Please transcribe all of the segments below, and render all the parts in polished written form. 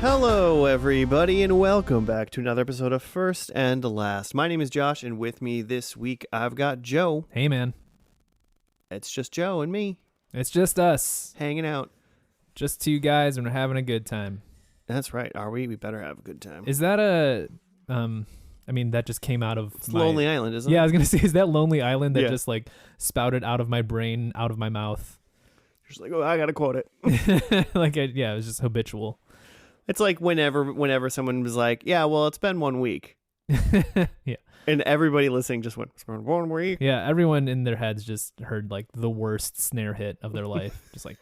Hello, everybody, and welcome back to another episode of First and Last. My name is Josh, and with me this week, I've got Joe. Hey, man. It's just Joe and me. It's just us. Hanging out. Just two guys, and we're having a good time. That's right. Are we? We better have a good time. Is that that just came out of Lonely Island, isn't it? Yeah, I was going to say, is that Lonely Island that just, spouted out of my brain, out of my mouth? You're just like, oh, I got to quote it. It was just habitual. It's like whenever someone was like, yeah, well, it's been 1 week. Yeah. And everybody listening just went, it's been 1 week. Yeah, everyone in their heads just heard, like, the worst snare hit of their life. Just like...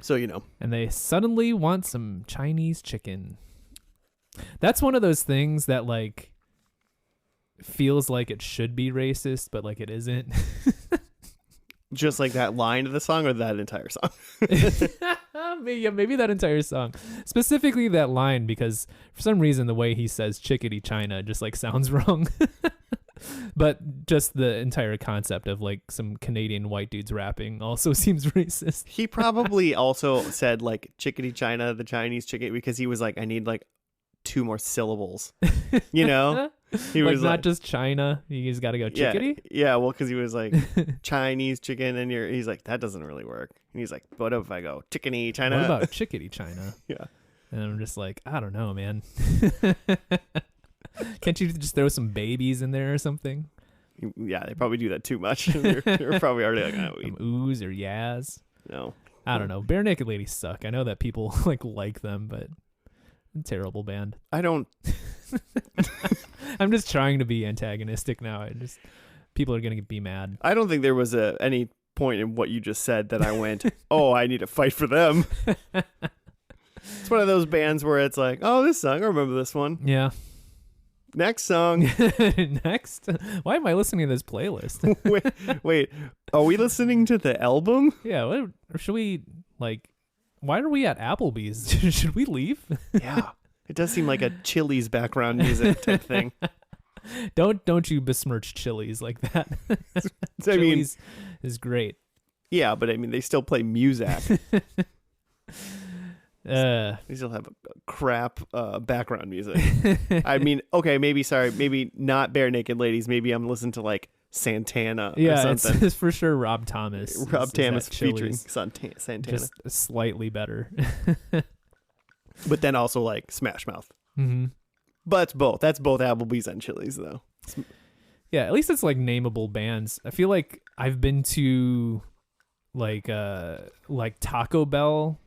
So, you know. And they suddenly want some Chinese chicken. That's one of those things that, like, feels like it should be racist, but, like, it isn't. Just like that line of the song or that entire song? Maybe that entire song. Specifically that line, because for some reason the way he says chickadee China just, like, sounds wrong. But just the entire concept of, like, some Canadian white dudes rapping also seems racist. He probably also said, like, chickadee China, the Chinese chicken, because he was like, I need, like, 2 more syllables. You know? He like, was not just China. He's got to go chickadee? Yeah, well, because he was like, Chinese chicken, and he's like, that doesn't really work. And he's like, what if I go chickadee China? What about chickadee China? Yeah. And I'm just like, I don't know, man. Can't you just throw some babies in there or something? Yeah, they probably do that too much. They're probably already like, oh, some oohs or yas. No. I don't know. Bare Naked Ladies suck. I know that people like them, but terrible band. I don't. I'm just trying to be antagonistic now. People are gonna be mad. I don't think there was any point in what you just said that I went, oh, I need to fight for them. It's one of those bands where it's like, oh, this song, I remember this one. Yeah. Next song. Next? Why am I listening to this playlist? wait, are we listening to the album? Yeah, or should we, like, why are we at Applebee's? Should we leave? Yeah, it does seem like a Chili's background music type thing. Don't you besmirch Chili's like that. Chili's is great. Yeah, but I mean, they still play Muzak. They still have a crap background music. I mean, okay, maybe not Bare Naked Ladies. Maybe I'm listening to like Santana or something. It's for sure Rob Thomas. Rob Thomas featuring Santana. Just slightly better. But then also like Smash Mouth. Mm-hmm. But it's both. That's both Applebee's and Chili's though. Yeah, at least it's like nameable bands. I feel like I've been to like Taco Bell.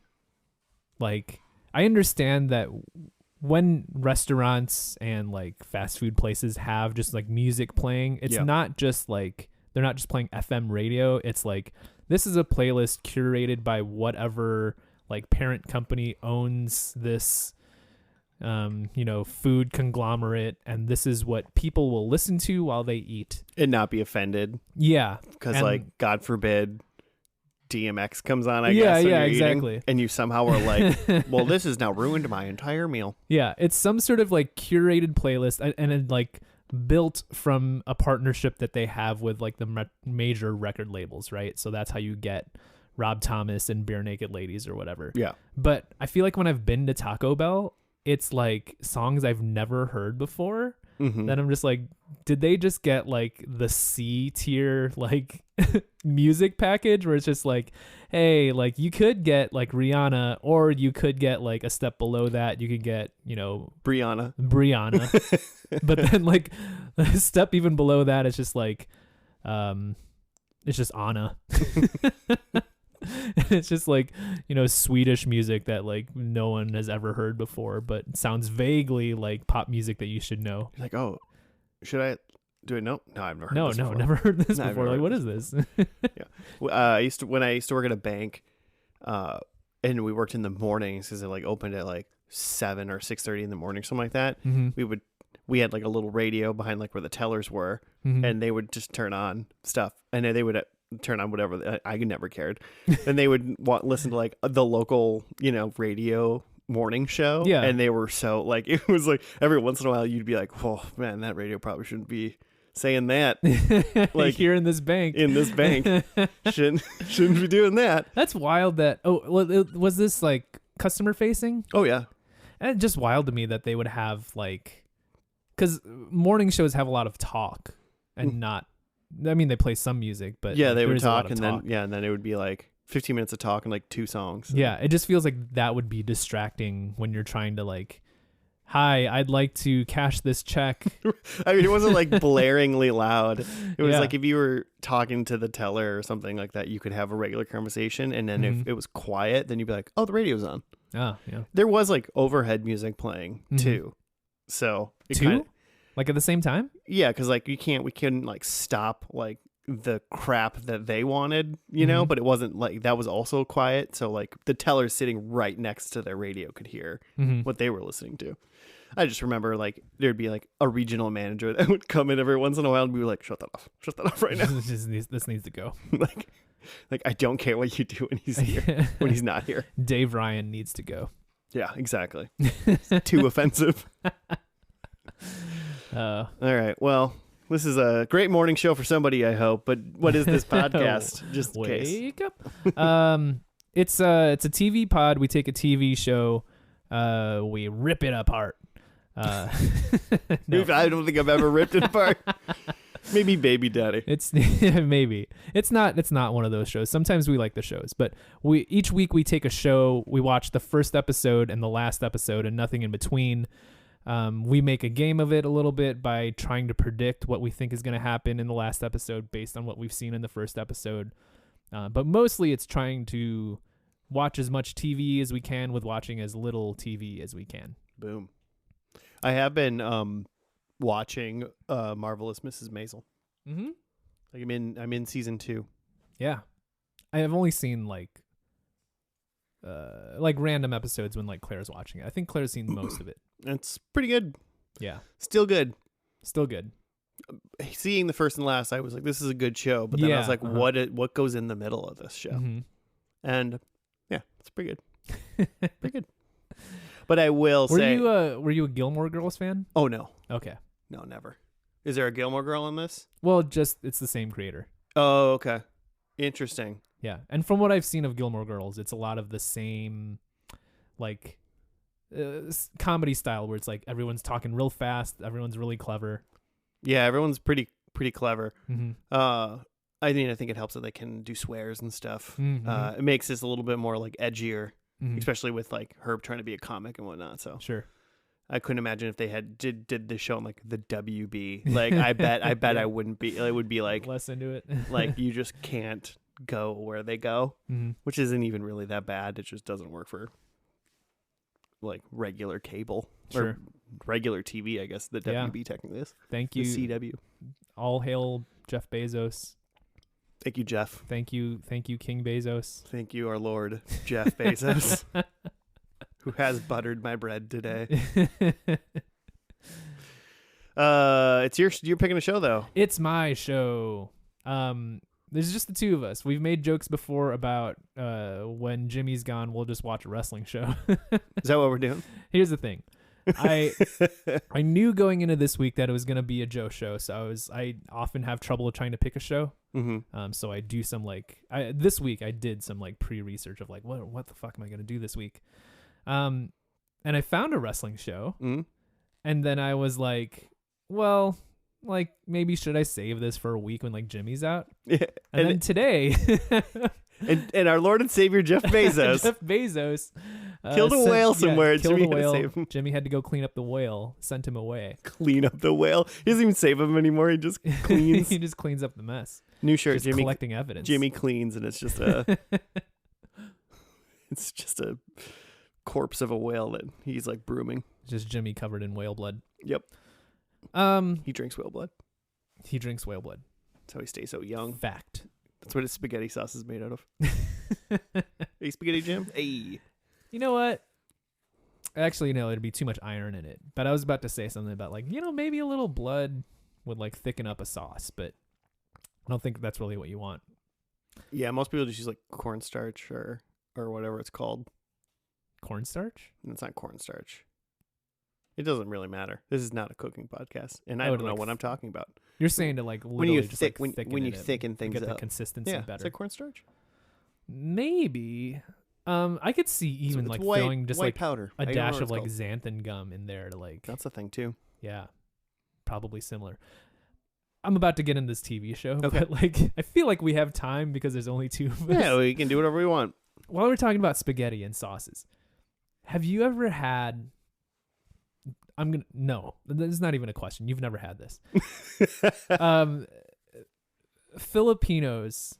Like, I understand that when restaurants and like fast food places have just like music playing, it's not just like, they're not just playing FM radio. It's like, this is a playlist curated by whatever like parent company owns this, food conglomerate. And this is what people will listen to while they eat. And not be offended. Yeah. Because like, God forbid, DMX comes on, I guess. Yeah, exactly. Eating, and you somehow are like, well, this has now ruined my entire meal. Yeah, it's some sort of like curated playlist and it like built from a partnership that they have with like the major record labels, right? So that's how you get Rob Thomas and Bare Naked Ladies or whatever. Yeah. But I feel like when I've been to Taco Bell, it's like songs I've never heard before. Mm-hmm. Then I'm just like, did they just get like the C tier like music package where it's just like, hey, like you could get like Rihanna, or you could get like a step below that, you could get, Brianna. But then like a step even below that, it's just like it's just Anna. It's just like, Swedish music that like no one has ever heard before, but sounds vaguely like pop music that you should know. You're like, oh, should I do it? No, I've never heard this before. Never heard this before. Like, what is this? Yeah. When I used to work at a bank, and we worked in the mornings because it like opened at like 7 or 6:30 in the morning, something like that. Mm-hmm. We had like a little radio behind like where the tellers were, mm-hmm. and they would just turn on stuff, and then they would turn on whatever. I never cared. And they would listen to like the local, radio morning show. Yeah. And they were so like, it was like every once in a while you'd be like, oh man, that radio probably shouldn't be saying that like here in this bank. in this bank. shouldn't be doing that. That's wild. Was this like customer facing? Oh yeah. And it's just wild to me that they would have like, because morning shows have a lot of talk and not. I mean, they play some music, but yeah, they there would is a lot talk of talk. and then it would be like 15 minutes of talk and like 2 songs. Yeah, it just feels like that would be distracting when you're trying to like, hi, I'd like to cash this check. I mean, it wasn't like blaringly loud. It was Yeah. like if you were talking to the teller or something like that, you could have a regular conversation. And then if it was quiet, then you'd be like, oh, the radio's on. Oh, yeah. There was like overhead music playing too. So it Two? Like at the same time? yeah, because like we couldn't like stop like the crap that they wanted, you know, but it wasn't like that was also quiet. So like the teller sitting right next to their radio could hear what they were listening to. I just remember like there'd be like a regional manager that would come in every once in a while and be like, shut that off right now. This needs to go. like I don't care what you do when he's here, when he's not here. Dave Ryan needs to go. Yeah, exactly. It's too offensive. All right. Well, this is a great morning show for somebody, I hope. But what is this podcast? Just in case. Wake up. It's a TV pod. We take a TV show, we rip it apart. No. I don't think I've ever ripped it apart. Maybe Baby Daddy. It's maybe it's not one of those shows. Sometimes we like the shows, but each week we take a show. We watch the first episode and the last episode and nothing in between. We make a game of it a little bit by trying to predict what we think is going to happen in the last episode based on what we've seen in the first episode. But mostly it's trying to watch as much TV as we can with watching as little TV as we can. Boom. I have been watching Marvelous Mrs. Maisel. Mm-hmm. Like I'm in season 2. Yeah. I have only seen like random episodes when like Claire's watching it. I think Claire's seen most of it. It's pretty good. Yeah. Still good. Still good. Seeing the first and last, I was like, this is a good show. But then I was like, what goes in the middle of this show? Mm-hmm. And yeah, it's pretty good. Pretty good. But I will say, were you a Gilmore Girls fan? Oh no. Okay. No, never. Is there a Gilmore Girl in this? Well, it's the same creator. Oh, okay. Interesting. Yeah. And from what I've seen of Gilmore Girls, it's a lot of the same like comedy style where it's like everyone's talking real fast, everyone's really clever. Yeah, everyone's pretty clever. Mm-hmm. I think it helps that they can do swears and stuff. Mm-hmm. It makes this a little bit more like edgier, mm-hmm. especially with like Herb trying to be a comic and whatnot. So sure. I couldn't imagine if they had did the show on like the WB. Like I bet I wouldn't be. It would be like less into it. like you just can't go where they go, mm-hmm. which isn't even really that bad. It just doesn't work for like regular cable or regular TV. I guess the WB technically is. Thank you. The CW. All hail Jeff Bezos. Thank you, Jeff. Thank you, King Bezos. Thank you, our Lord Jeff Bezos. Who has buttered my bread today. You're picking a show though. It's my show. There's just the two of us. We've made jokes before about when Jimmy's gone, we'll just watch a wrestling show. Is that what we're doing? Here's the thing. I knew going into this week that it was going to be a Joe show, so I often have trouble trying to pick a show. Mm-hmm. So I do some this week I did some like pre-research of like what the fuck am I going to do this week? And I found a wrestling show, and then I was like, well, like maybe should I save this for a week when like Jimmy's out? Yeah. And then today, and our Lord and Savior Jeff Bezos, killed a whale somewhere. Killed Jimmy a whale. had to save him. Jimmy had to go clean up the whale. Sent him away. Clean up the whale. He doesn't even save him anymore. He just cleans. He just cleans up the mess. New shirt. Just Jimmy collecting evidence. Jimmy cleans, and it's just a corpse of a whale that he's like brooming. Just Jimmy covered in whale blood. Yep. He drinks whale blood. He drinks whale blood. That's how he stays so young. Fact. That's what his spaghetti sauce is made out of. Hey, Spaghetti Jim. Hey. You know what? Actually, no, it'd be too much iron in it. But I was about to say something about like, maybe a little blood would like thicken up a sauce, but I don't think that's really what you want. Yeah, most people just use like cornstarch or whatever it's called. Cornstarch? And it's not cornstarch. It doesn't really matter. This is not a cooking podcast, and I Oh, don't know what I'm talking about. You're saying to like When you literally just like when you thicken things get the up. consistency Yeah, better. it's like cornstarch. Maybe. I could see even It's like white, throwing just white like powder. a I don't know dash what of it's like called. xanthan gum in there to like. That's a thing too. Yeah, probably similar. I'm about to get in this TV show, Okay. but like I feel like we have time because there's only two of us. Yeah, we can do whatever we want. While we're talking about spaghetti and sauces, have you ever had? No, this is not even a question. You've never had this. Filipinos,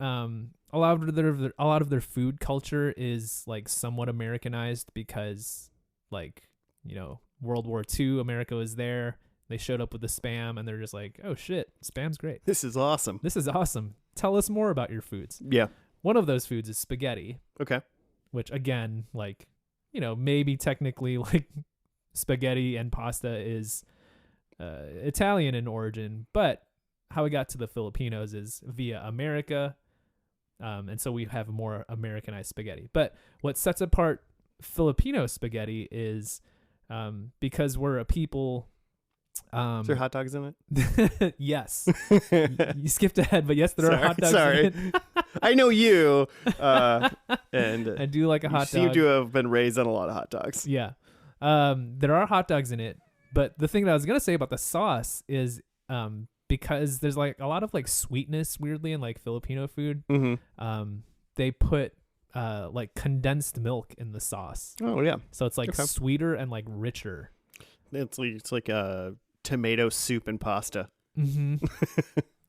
a lot of their food culture is like somewhat Americanized because, like, you know, World War II, America was there. They showed up with the Spam, and they're just like, "Oh shit, Spam's great. This is awesome. This is awesome. Tell us more about your foods." Yeah. One of those foods is spaghetti, Okay. which again, like, you know, maybe technically like spaghetti and pasta is Italian in origin, but how we got to the Filipinos is via America. And so we have more Americanized spaghetti. But what sets apart Filipino spaghetti is because we're a people. Is there hot dogs in it? Yes. You skipped ahead, but yes, there are hot dogs in it. I know you. And I do like a hot you seem dog. to have been raised on a lot of hot dogs. Yeah. There are hot dogs in it, but the thing that I was going to say about the sauce is because there's like a lot of like sweetness weirdly in like Filipino food. Mm-hmm. They put like condensed milk in the sauce. Oh, yeah. So it's like Okay. sweeter and like richer. It's like a tomato soup and pasta. Mm-hmm.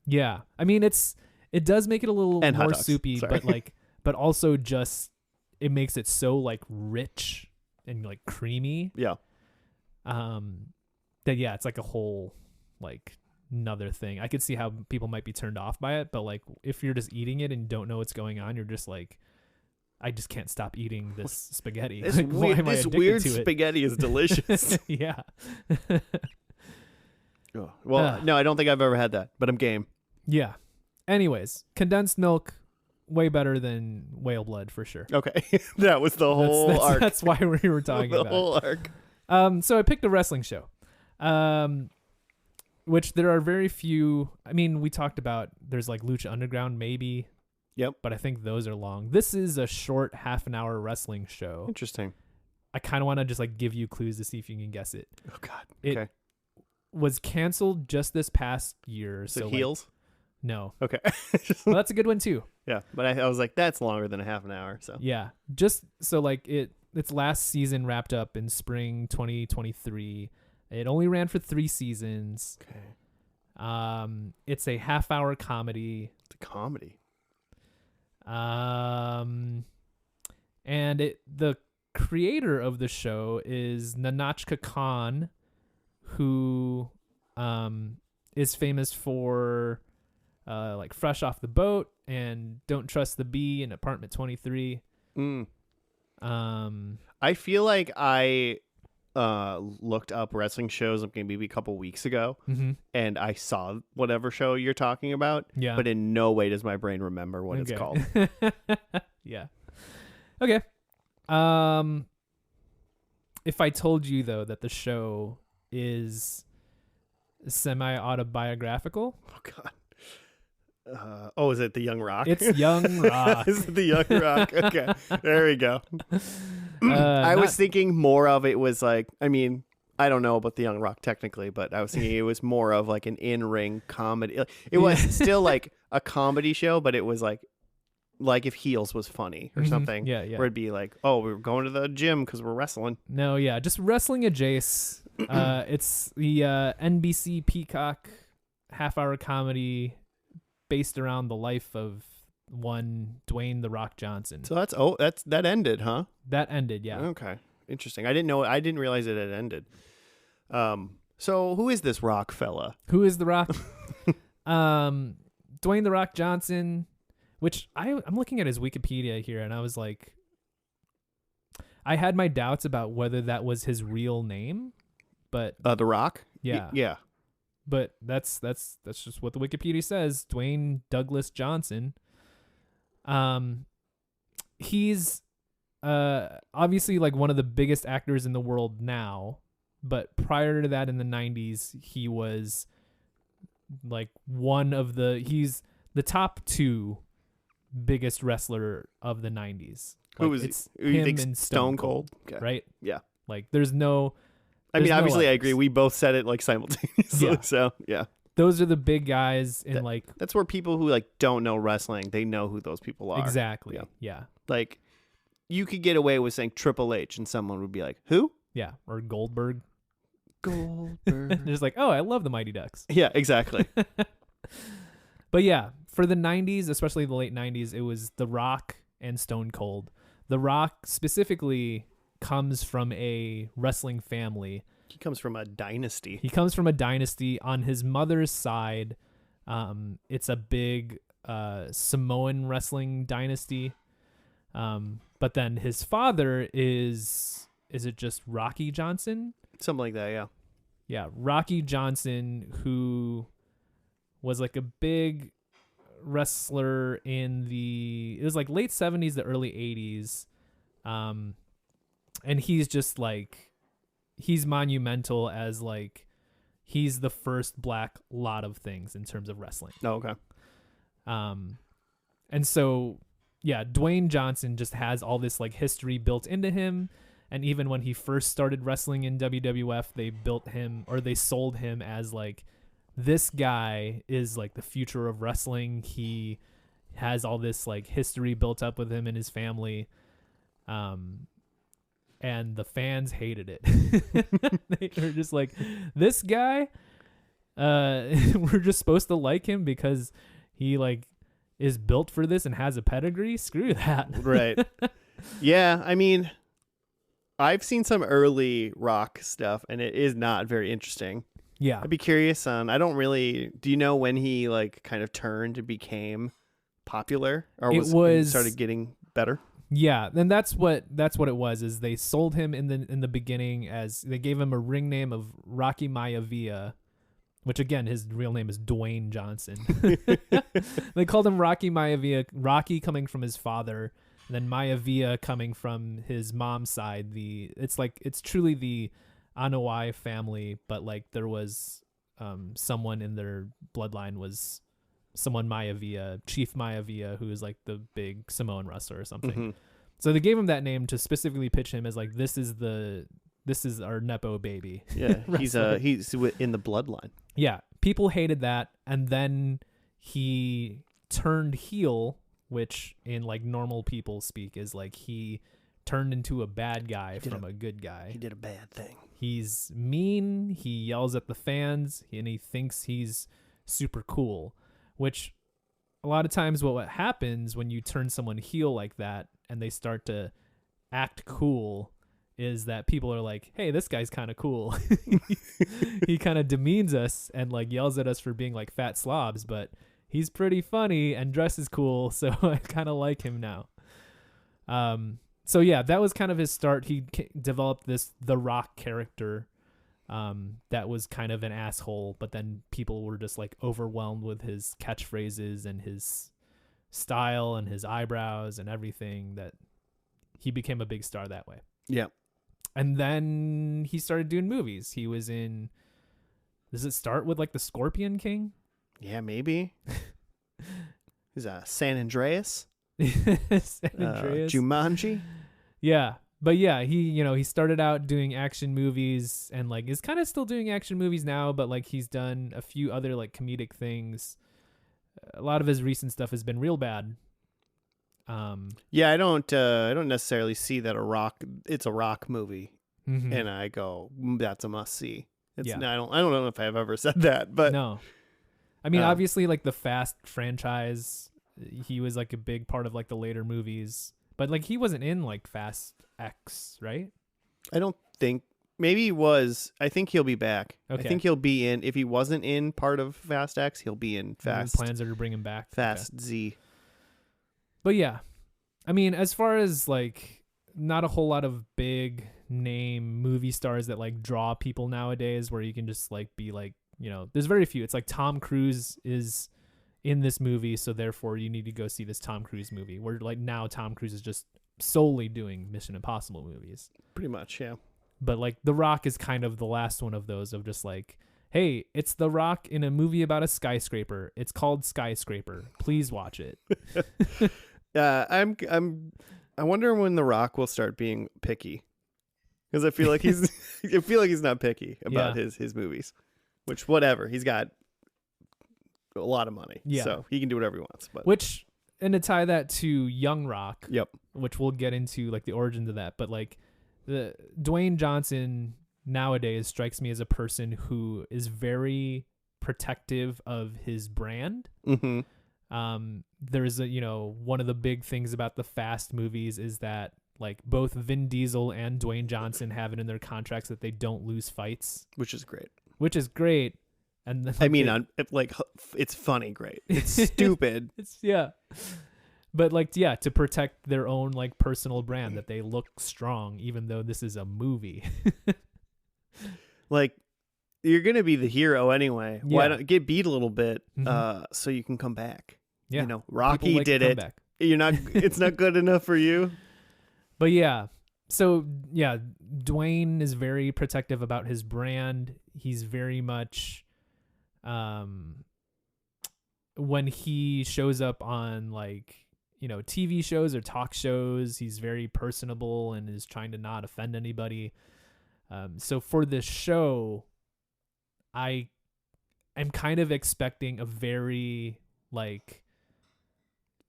Yeah. I mean, it does make it a little And hot more dogs. soupy, Sorry. but also just it makes it so like rich and like creamy. Yeah. That yeah, it's like a whole like another thing. I could see how people might be turned off by it, but like if you're just eating it and don't know what's going on, you're just like, I just can't stop eating this spaghetti. This, Like, why am I this addicted weird to it? spaghetti is delicious. Yeah. Oh, well, no, I don't think I've ever had that, but I'm game. Yeah. Anyways, condensed milk, way better than whale blood for sure. Okay. That was the whole arc. That's why we were talking the about whole arc. it. So I picked a wrestling show, which there are very few. I mean, we talked about there's like Lucha Underground maybe. Yep. But I think those are long. This is a short half-an-hour wrestling show. Interesting. I kind of want to just like give you clues to see if you can guess it. Oh, God. It Okay. was canceled just this past year. So So like, heels? no. Okay. Well, that's a good one too. Yeah. But I was like, that's longer than a half an hour. So Yeah. Just so like its last season wrapped up in spring 2023. It only ran for 3 seasons. Okay. It's a half-hour comedy. It's a comedy. And the creator of the show is Nanachka Khan, who is famous for like Fresh Off the Boat and Don't Trust the Bee and Apartment 23. I feel like I looked up wrestling shows maybe a couple weeks ago, and I saw whatever show you're talking about. Yeah. But in no way does my brain remember what it's called. Yeah. Okay. If I told you though that the show is semi-autobiographical, Oh God. Is it the Young Rock? it's Young Rock. Is it the Young Rock? Okay, there we go. I was thinking more of it was like, I mean, I don't know about the Young Rock technically, but I was thinking it was more of like an in-ring comedy. It was still like a comedy show, but it was like if Heels was funny or something. Yeah. Where it'd be like, oh, we're going to the gym because we're wrestling. No, yeah, just wrestling adjacent. It's the NBC Peacock half-hour comedy based around the life of one Dwayne "The Rock" Johnson. So that ended, huh? That ended, yeah. Okay, interesting. I didn't realize it had ended. So who is this Rock fella? Who is The Rock? Dwayne "The Rock" Johnson, which I'm looking at his Wikipedia here, and I was like, I had my doubts about whether that was his real name, but The Rock. yeah. Yeah. But that's just what the Wikipedia says. Dwayne Douglas Johnson. He's obviously like one of the biggest actors in the world now, but prior to that in the 90s, he was like he's the top 2 biggest wrestler of the 90s. Who Like, was it's who you him think and Stone Cold? Okay. right? Yeah. Like there's no I mean, no obviously, I others. agree. We both said it like simultaneously. Yeah. So yeah, Those are the big guys in like that's where people who like don't know wrestling, they know who those people are. exactly. Yeah. Yeah. Like, you could get away with saying Triple H, and someone would be like, "Who?" Yeah. Or Goldberg. Goldberg. Just like, oh, I love the Mighty Ducks. Yeah, exactly. But yeah, for the 90s, especially the late 90s, it was The Rock and Stone Cold. The Rock specifically comes from a wrestling family. He comes from a dynasty. He comes from a dynasty. On his mother's side, it's a big Samoan wrestling dynasty. But then his father is it just Rocky Johnson? Something like that, yeah. Yeah, Rocky Johnson, who was like a big wrestler in it was like late 70s to early 80s. And he's just like, he's monumental as like, he's the first black lot of things in terms of wrestling. Oh, okay. And so, yeah, Dwayne Johnson just has all this like history built into him. And even when he first started wrestling in WWF, they built him, or they sold him as like, this guy is like the future of wrestling. He has all this like history built up with him and his family. And the fans hated it. They were just like, this guy, we're just supposed to like him because he like is built for this and has a pedigree. Screw that. Right. Yeah, I mean, I've seen some early Rock stuff, and it is not very interesting. Yeah. I'd be curious on, do you know when he like kind of turned and became popular, or started getting better? Yeah, and that's what it was. Is they sold him in the beginning as they gave him a ring name of Rocky Maivia, which again his real name is Dwayne Johnson. They called him Rocky Maivia, Rocky coming from his father, and then Maivia coming from his mom's side. It's truly the Anoa'i family, but like there was someone in their bloodline was someone Maivia, Chief Maivia, who is like the big Samoan wrestler or something. Mm-hmm. So they gave him that name to specifically pitch him as like, this is our Nepo baby. Yeah, he's in the bloodline. Yeah, people hated that, and then he turned heel, which in like normal people speak is like he turned into a bad guy from a good guy. He did a bad thing. He's mean. He yells at the fans, and he thinks he's super cool. Which a lot of times what happens when you turn someone heel like that and they start to act cool is that people are like, hey, this guy's kind of cool. He kind of demeans us and like yells at us for being like fat slobs, but he's pretty funny and dresses cool, so I kind of like him now. So yeah, that was kind of his start. He developed The Rock character. That was kind of an asshole, but then people were just like overwhelmed with his catchphrases and his style and his eyebrows and everything that he became a big star that way. Yeah. And then he started doing movies. He was in, does it start with like The Scorpion King? Yeah, maybe. He's San Andreas. San Andreas. Jumanji. Yeah. But yeah, he started out doing action movies and like is kind of still doing action movies now, but like he's done a few other like comedic things. A lot of his recent stuff has been real bad. Yeah, I don't necessarily see that it's a Rock movie, and I go, that's a must see. I don't know if I've ever said that, but no. I mean, obviously, like the Fast franchise, he was like a big part of like the later movies. But like he wasn't in like Fast X, right? I don't think. Maybe he was. I think he'll be back. Okay. I think he'll be in. If he wasn't in part of Fast X, he'll be in Fast. Plans are to bring him back. Fast Z. But yeah, I mean, as far as like not a whole lot of big name movie stars that like draw people nowadays, where you can just like be like, there's very few. It's like Tom Cruise is in this movie, so therefore you need to go see this Tom Cruise movie. Where like now Tom Cruise is just solely doing Mission Impossible movies. Pretty much, yeah. But like The Rock is kind of the last one of those of just like, hey, it's The Rock in a movie about a skyscraper. It's called Skyscraper. Please watch it. I wonder when The Rock will start being picky, because I feel like he's not picky about his movies, which whatever, he's got a lot of money, so he can do whatever he wants. But and to tie that to Young Rock, yep, which we'll get into like the origins of that, but like the Dwayne Johnson nowadays strikes me as a person who is very protective of his brand. Mm-hmm. There's one of the big things about the Fast movies is that like both Vin Diesel and Dwayne Johnson have it in their contracts that they don't lose fights, which is great. And then, I mean, it's funny, great. It's stupid. But to protect their own like personal brand, that they look strong, even though this is a movie. Like, you're gonna be the hero anyway. Yeah. Why don't get beat a little bit, Mm-hmm. so you can come back? Yeah, you know, Rocky like did it. Back. You're not. It's not good enough for you. But Dwayne is very protective about his brand. He's very much, when he shows up on like, TV shows or talk shows, he's very personable and is trying to not offend anybody. So for this show, I am kind of expecting a very like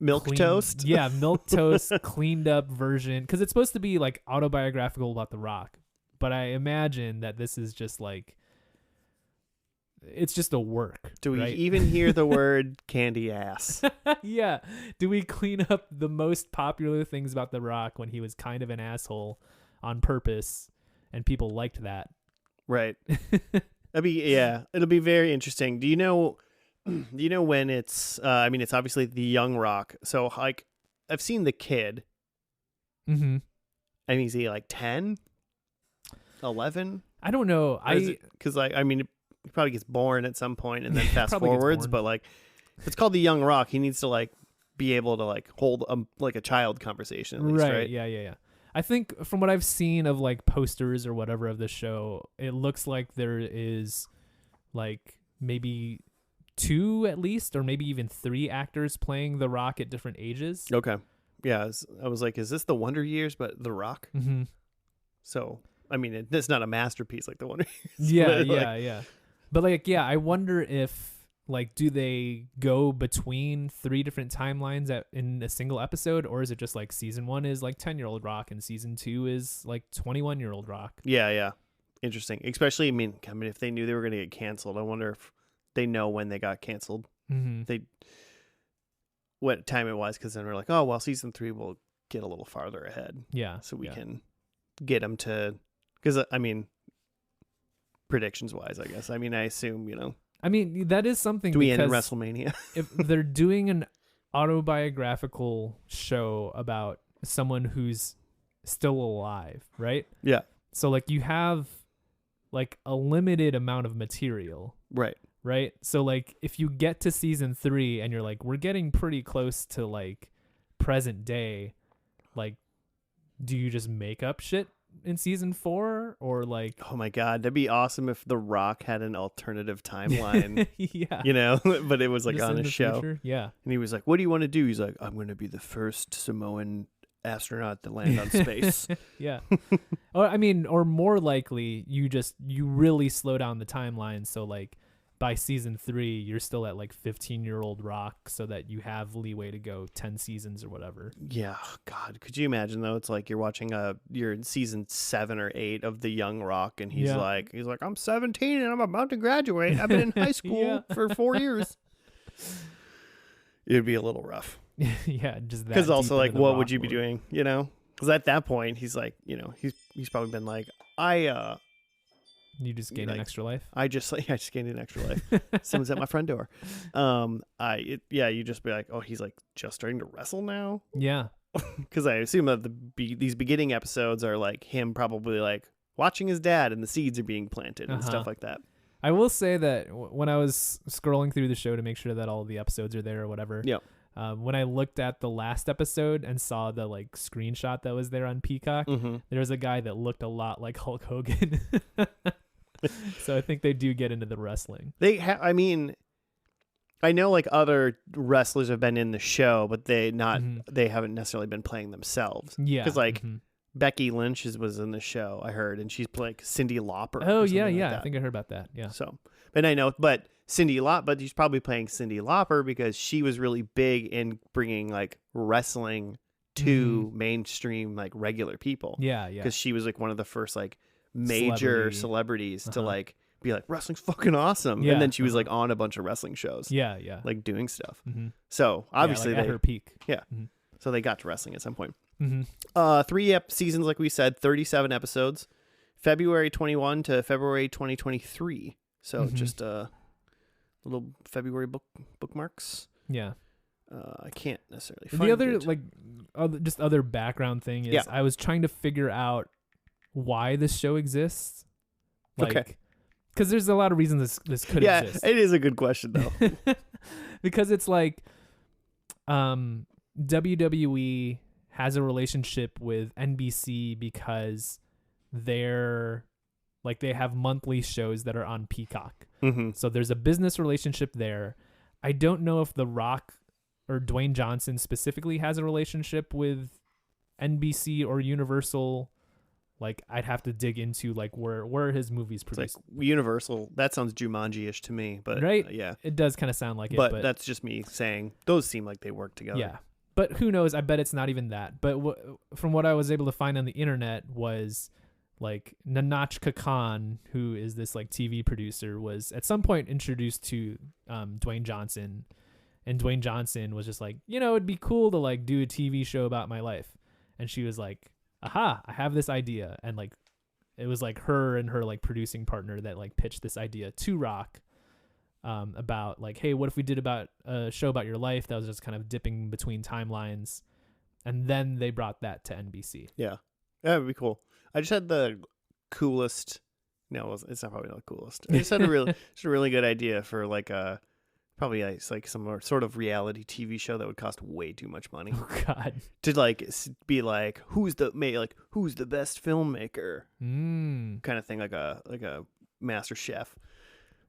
Milquetoast. Yeah, milquetoast, cleaned up version, because it's supposed to be like autobiographical about The Rock. But I imagine that this is just like, it's just a work. Do we right? even hear the word candy ass? Yeah. Do we clean up the most popular things about The Rock when he was kind of an asshole on purpose and people liked that? Right. It'll be very interesting. Do you know when it's it's obviously the Young Rock. So like I've seen the kid. Mm-hmm. I mean, is he like 10? 11? I don't know. Because he probably gets born at some point and then fast forwards, but like if it's called the Young Rock, he needs to like be able to like hold like a child conversation at least, right? Yeah. I think from what I've seen of like posters or whatever of the show, it looks like there is like maybe 2 at least, or maybe even 3 actors playing The Rock at different ages. Okay. Yeah, I was like, is this the Wonder Years but The Rock? Mm-hmm. So, I mean, it's not a masterpiece like the Wonder Years. Yeah. But like, I wonder if like, do they go between 3 different timelines in a single episode, or is it just like season 1 is like 10-year-old Rock and season 2 is like 21-year-old Rock? Yeah. Interesting. Especially, I mean, if they knew they were going to get canceled, I wonder if they know when they got canceled. Mm-hmm. What time it was, because then we're like, oh, well, season 3 will get a little farther ahead. Yeah. So we can get them to, because I mean, predictions wise, I guess. I mean, I assume, I mean, that is something. Do we end in WrestleMania? If they're doing an autobiographical show about someone who's still alive, right? Yeah. So like you have like a limited amount of material. Right. So like if you get to season 3 and you're like, we're getting pretty close to like present day, like, do you just make up shit in season 4, or like, oh my God, that'd be awesome if The Rock had an alternative timeline. Yeah. But it was like just on a show. Future? Yeah. And he was like, what do you want to do? He's like, I'm going to be the first Samoan astronaut to land on space. Yeah. Or more likely you really slow down the timeline, so like by season 3 you're still at like 15-year-old Rock, so that you have leeway to go 10 seasons or whatever. Yeah. God, could you imagine though? It's like you're in season 7 or 8 of the Young Rock, and he's like I'm 17 and I'm about to graduate. I've been in high school for 4 years. It'd be a little rough. Yeah, just that. Because also, like, what would you be doing? doing? Because at that point, he's like, he's probably been like, You just gained an extra life. I just gained an extra life. Someone's at my front door. You just be like, oh, he's like just starting to wrestle now. Yeah. Because I assume that these beginning episodes are like him probably like watching his dad, and the seeds are being planted and stuff like that. I will say that when I was scrolling through the show to make sure that all the episodes are there or whatever, When I looked at the last episode and saw the like screenshot that was there on Peacock, there was a guy that looked a lot like Hulk Hogan. So I think they do get into the wrestling. I mean, I know like other wrestlers have been in the show, but they haven't necessarily been playing themselves. Yeah, because like Becky Lynch was in the show, I heard, and she's like Cyndi Lauper. Oh yeah, like I think I heard about that. Yeah. So, but I know, but she's probably playing Cyndi Lauper because she was really big in bringing like wrestling to mainstream like regular people. Yeah, yeah. Because she was like one of the first like major celebrities to like be like, wrestling's fucking awesome. Yeah. And then she was like on a bunch of wrestling shows. Yeah, yeah. Like doing stuff. So obviously like at her peak. Yeah. So they got to wrestling at some point. 3 seasons, like we said, 37 episodes, February 21 to February 2023. So just little February bookmarks. Yeah. I can't necessarily find the other it. like just other background thing is I was trying to figure out why this show exists. Like, okay. Because there's a lot of reasons this could exist. Yeah, it is a good question though. Because it's like WWE has a relationship with NBC because they have monthly shows that are on Peacock. So there's a business relationship there. I don't know if The Rock or Dwayne Johnson specifically has a relationship with NBC or Universal. Like, I'd have to dig into like where his movies produced. Like Universal, that sounds Jumanji-ish to me, but right? Yeah, it does kind of sound like but it. But that's just me saying those seem like they work together. Yeah, but who knows? I bet it's not even that. But from what I was able to find on the internet was like Nahnatchka Khan, who is this like TV producer, was at some point introduced to Dwayne Johnson, and Dwayne Johnson was just like, it'd be cool to like do a TV show about my life, and she was like, aha, I have this idea. And like it was like her and her like producing partner that like pitched this idea to Rock about like, hey, what if we did about a show about your life that was just kind of dipping between timelines? And then they brought that to NBC. Yeah, that would be cool. I just had the coolest. No, it's not probably not the coolest. I just had a really good idea for like a probably like some sort of reality TV show that would cost way too much money. Oh God! To like be like who's the best filmmaker kind of thing, like a Master Chef.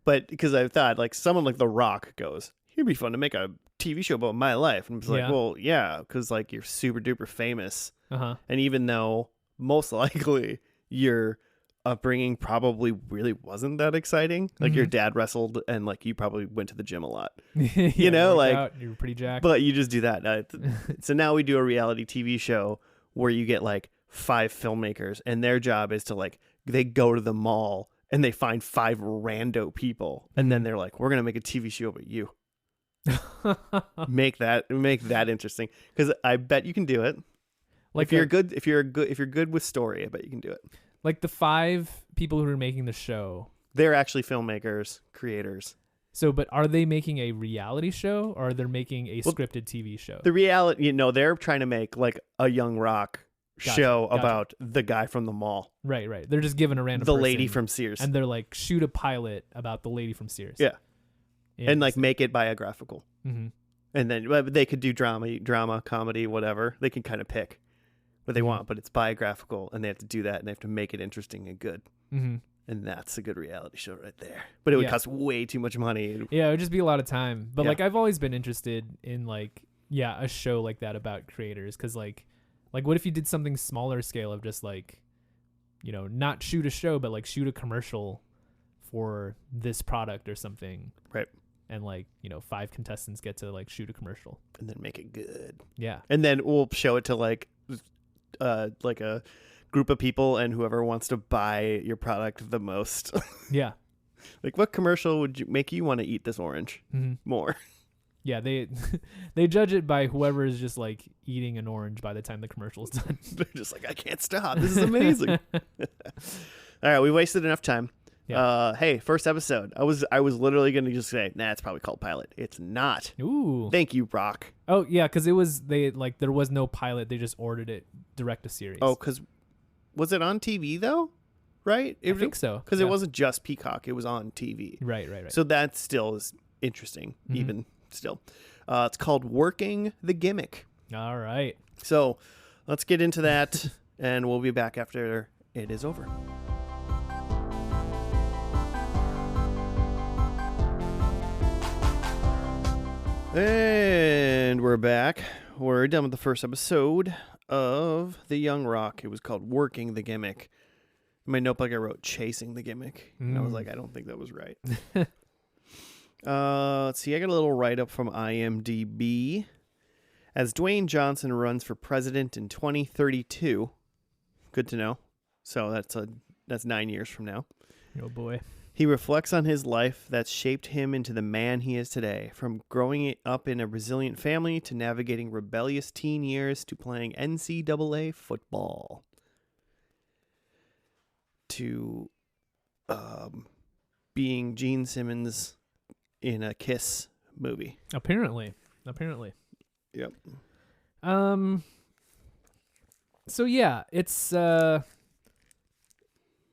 But because I thought like someone like The Rock goes, it'd be fun to make a TV show about my life, and it's like, well, yeah, because like you're super duper famous, and even though most likely your upbringing probably really wasn't that exciting, like your dad wrestled and like you probably went to the gym a lot, like you're pretty jacked, but you just do that. So now we do a reality TV show where you get like 5 filmmakers and their job is to like they go to the mall and they find 5 rando people and then they're like, we're gonna make a TV show about you. make that interesting, because I bet you can do it. Like if you're good with story, I bet you can do it. Like the 5 people who are making the show, they're actually filmmakers, creators. So, but are they making a reality show or are they making a scripted TV show? The reality, they're trying to make like a Young Rock show about the guy from the mall. Right. They're just giving a random the lady from Sears, and they're like, shoot a pilot about the lady from Sears. Yeah. And like make it biographical. And then they could do drama, comedy, whatever. They can kind of pick what they want, but it's biographical, and they have to do that, and they have to make it interesting and good. And that's a good reality show right there. But it would cost way too much money. Yeah, it would just be a lot of time. But like I've always been interested in like a show like that about creators, because like what if you did something smaller scale of just like not shoot a show but like shoot a commercial for this product or something, right? And like 5 contestants get to like shoot a commercial and then make it good. Yeah, and then we'll show it to like a group of people, and whoever wants to buy your product the most. Yeah. Like, what commercial would make you want to eat this orange more? Yeah, they judge it by whoever is just like eating an orange by the time the commercial's done. They're just like, I can't stop. This is amazing. All right, we wasted enough time. Yeah. Hey, first episode. I was literally going to just say, nah, it's probably called pilot. It's not. Ooh. Thank you, Rock. Oh, yeah, because there was no pilot. They just ordered it direct to series. Oh, because was it on TV though? Right? I think so. Because it wasn't just Peacock. It was on TV. Right. So that still is interesting, even still. It's called Working the Gimmick. All right. So let's get into that, and we'll be back after it is over. And we're back. We're done with the first episode of The Young Rock. It was called Working the Gimmick. In my notebook, I wrote Chasing the Gimmick. And I was like, I don't think that was right. Let's see. I got a little write-up from IMDb. As Dwayne Johnson runs for president in 2032. Good to know. So that's 9 years from now. Oh, boy. He reflects on his life that's shaped him into the man he is today, from growing up in a resilient family to navigating rebellious teen years to playing NCAA football to being Gene Simmons in a Kiss movie. Apparently. Yep. So yeah, it's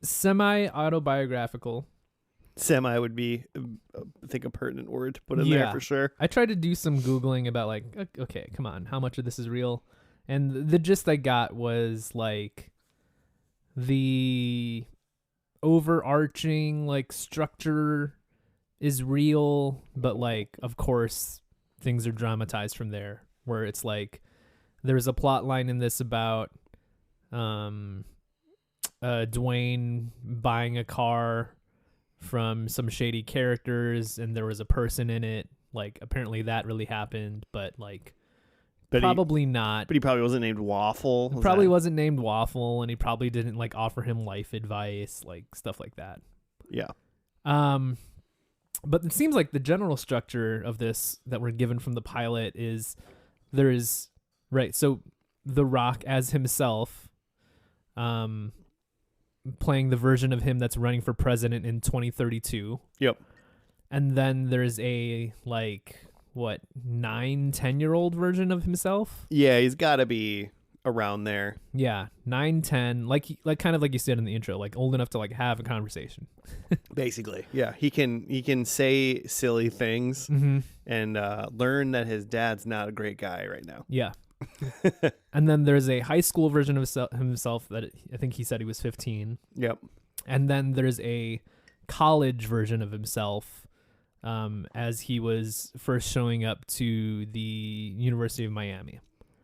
semi-autobiographical. Semi would be, I think, a pertinent word to put in there for sure. I tried to do some Googling about like, okay, come on, how much of this is real? And the gist I got was like the overarching like structure is real, but like, of course, things are dramatized from there, where it's like there's a plot line in this about Dwayne buying a car from some shady characters, and there was a person in it. Like, apparently that really happened, but like, probably not. But he probably wasn't named Waffle. Wasn't named Waffle, and he probably didn't like offer him life advice, like stuff like that. Yeah. But it seems like the general structure of this that we're given from the pilot is so The Rock as himself, playing the version of him that's running for president in 2032. Yep. And then there's a 9-10-year-old version of himself. Yeah, he's got to be around there. Yeah, 9-10, like kind of like you said in the intro, like old enough to like have a conversation. Basically, yeah, he can say silly things and learn that his dad's not a great guy right now. Yeah. And then there's a high school version of himself that I think he said he was 15. Yep. And then there's a college version of himself as he was first showing up to the University of Miami.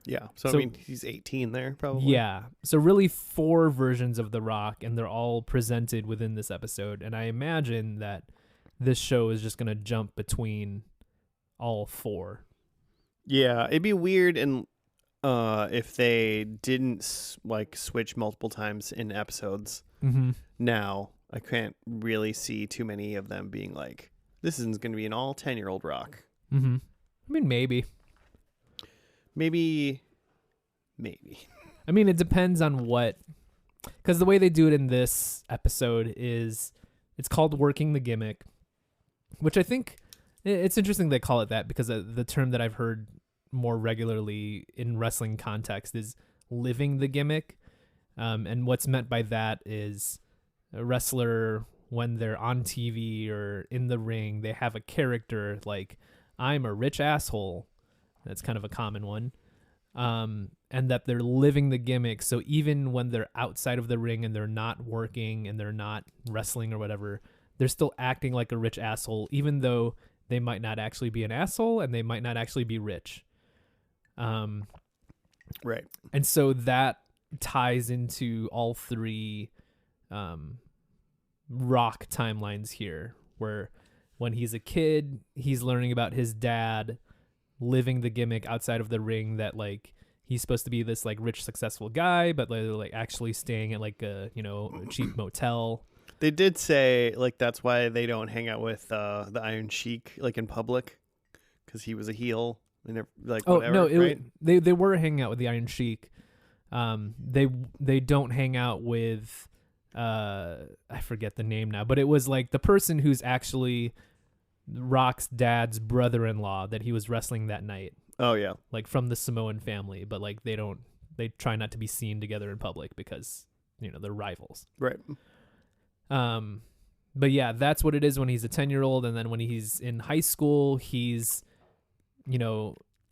Yeah. So I mean, he's 18 there, probably. Yeah. So really 4 versions of The Rock, and they're all presented within this episode. And I imagine that this show is just going to jump between all 4. Yeah. It'd be weird if they didn't switch multiple times in episodes. Now, I can't really see too many of them being like, this isn't going to be an all 10-year-old Rock. I mean, maybe. Maybe. I mean, it depends on what, because the way they do it in this episode is it's called Working the Gimmick, which I think it's interesting they call it that, because the term that I've heard more regularly in wrestling context is living the gimmick. And what's meant by that is a wrestler, when they're on TV or in the ring, they have a character like, I'm a rich asshole. That's kind of a common one. And that they're living the gimmick. So even when they're outside of the ring and they're not working and they're not wrestling or whatever, they're still acting like a rich asshole, even though they might not actually be an asshole and they might not actually be rich. Right. And so that ties into all 3 Rock timelines here, where when he's a kid, he's learning about his dad living the gimmick outside of the ring, that like he's supposed to be this like rich, successful guy, but like actually staying at like a cheap motel. They did say like that's why they don't hang out with the Iron Sheik like in public, because he was a heel and like whatever. Right? They were hanging out with the Iron Sheik. They don't hang out with I forget the name now, but it was like the person who's actually Rock's dad's brother-in-law that he was wrestling that night. Oh yeah. Like from the Samoan family, but like they try not to be seen together in public because, they're rivals. Right. But yeah, that's what it is when he's a 10-year-old. And then when he's in high school, he's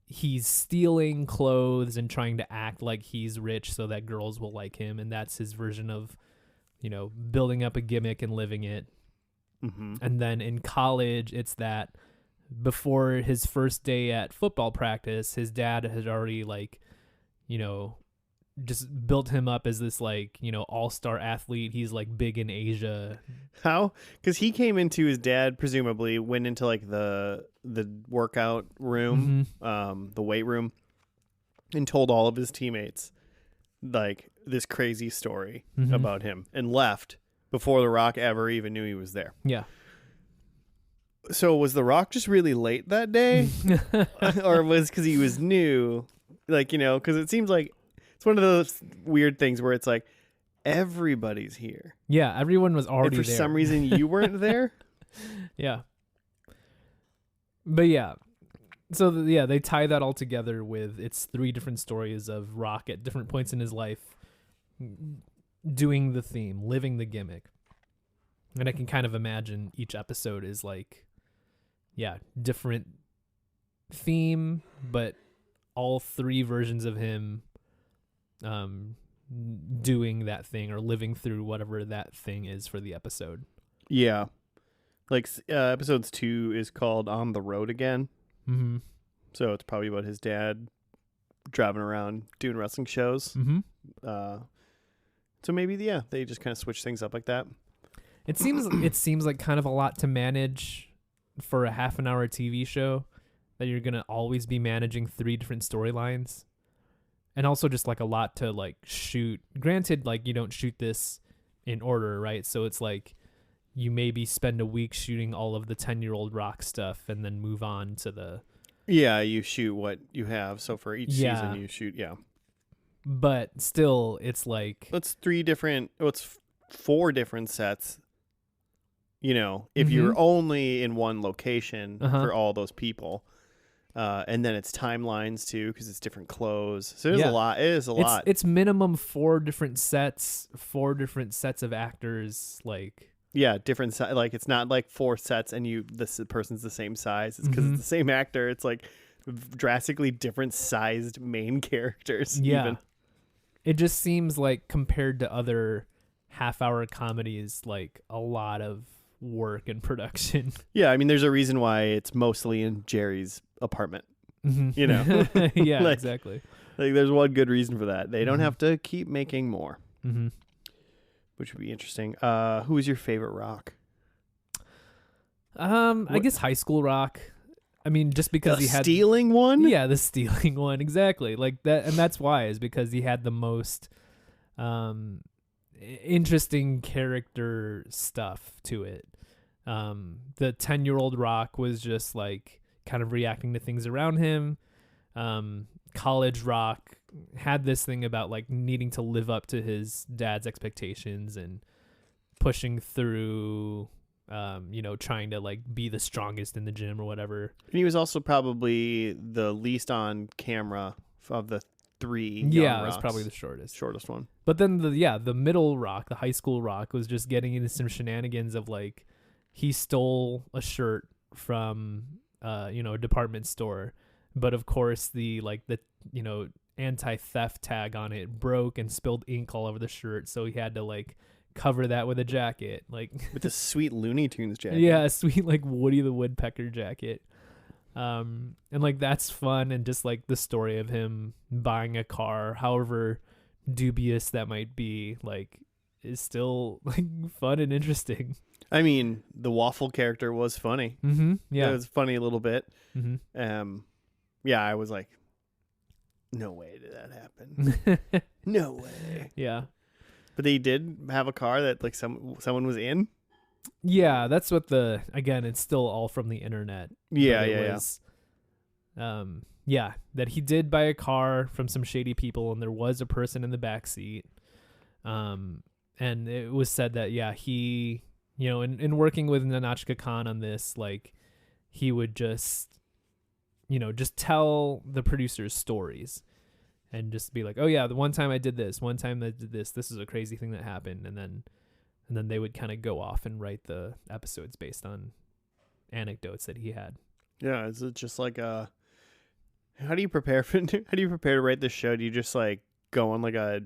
he's stealing clothes and trying to act like he's rich so that girls will like him, and that's his version of building up a gimmick and living it. And then in college, it's that before his first day at football practice, his dad had already just built him up as this all-star athlete. He's big in Asia. How? Because he came into his dad, presumably went into the workout room, the weight room, and told all of his teammates this crazy story about him, and left before The Rock ever even knew he was there. Yeah. So was The Rock just really late that day? Or was because he was new? Because it seems like it's one of those weird things where it's everybody's here. Yeah, everyone was already and for there. some reason you weren't there? Yeah. But yeah. So they tie that all together with it's 3 different stories of Rock at different points in his life doing the theme, living the gimmick. And I can kind of imagine each episode is different theme, but all 3 versions of him doing that thing or living through whatever that thing is for the episode. Yeah. Episodes 2 is called On the Road Again. Mm-hmm. So it's probably about his dad driving around doing wrestling shows. Mm-hmm. So maybe, they just kind of switch things up like that. It seems like kind of a lot to manage for a half an hour TV show, that you're going to always be managing 3 different storylines. And also just a lot to shoot. Granted, you don't shoot this in order, right? So it's you maybe spend a week shooting all of the 10-year-old Rock stuff and then move on to the... Yeah, you shoot what you have. So for each season you shoot, But still, it's it's 4 different sets. If you're only in one location for all those people. And then it's timelines too, because it's different clothes. So there's a lot. It is a lot. It's minimum 4 different sets, 4 different sets of actors. Different. It's not 4 sets and this person's the same size. It's because it's the same actor. It's drastically different sized main characters. Yeah. Even. It just seems compared to other half-hour comedies, a lot of work and production. Yeah, I mean, there's a reason why it's mostly in Jerry's apartment. Yeah, exactly. There's one good reason for that. They don't have to keep making more, which would be interesting. Who is your favorite Rock? I guess High School Rock. I mean, just because he had stealing one. Yeah, the stealing one, exactly. That, and that's why is because he had the most interesting character stuff to it. The 10-year-old Rock was just kind of reacting to things around him. College Rock had this thing about needing to live up to his dad's expectations and pushing through, trying to be the strongest in the gym or whatever. And he was also probably the least on camera of the 3 Yeah, it was probably the shortest one. But then the middle Rock, the High School Rock, was just getting into some shenanigans of he stole a shirt from a department store, but of course the anti-theft tag on it broke and spilled ink all over the shirt, so he had to cover that with a jacket, with a sweet Looney Tunes jacket. Yeah, a sweet Woody the Woodpecker jacket. And that's fun, and just the story of him buying a car, however dubious that might be, is still fun and interesting. I mean, the waffle character was funny. Mm-hmm. Yeah, it was funny a little bit. Mm-hmm. Yeah, I was no way did that happen. No way. Yeah, but they did have a car that someone was in. Yeah, that's what again, it's still all from the internet. Yeah. That he did buy a car from some shady people, and there was a person in the back seat. And it was said that he, in working with Nanachka Khan on this, he would just tell the producers stories and just be oh yeah, the one time I did this, this is a crazy thing that happened, and then they would kind of go off and write the episodes based on anecdotes that he had. Yeah, is it just How do you prepare to write this show? Do you just like go on like a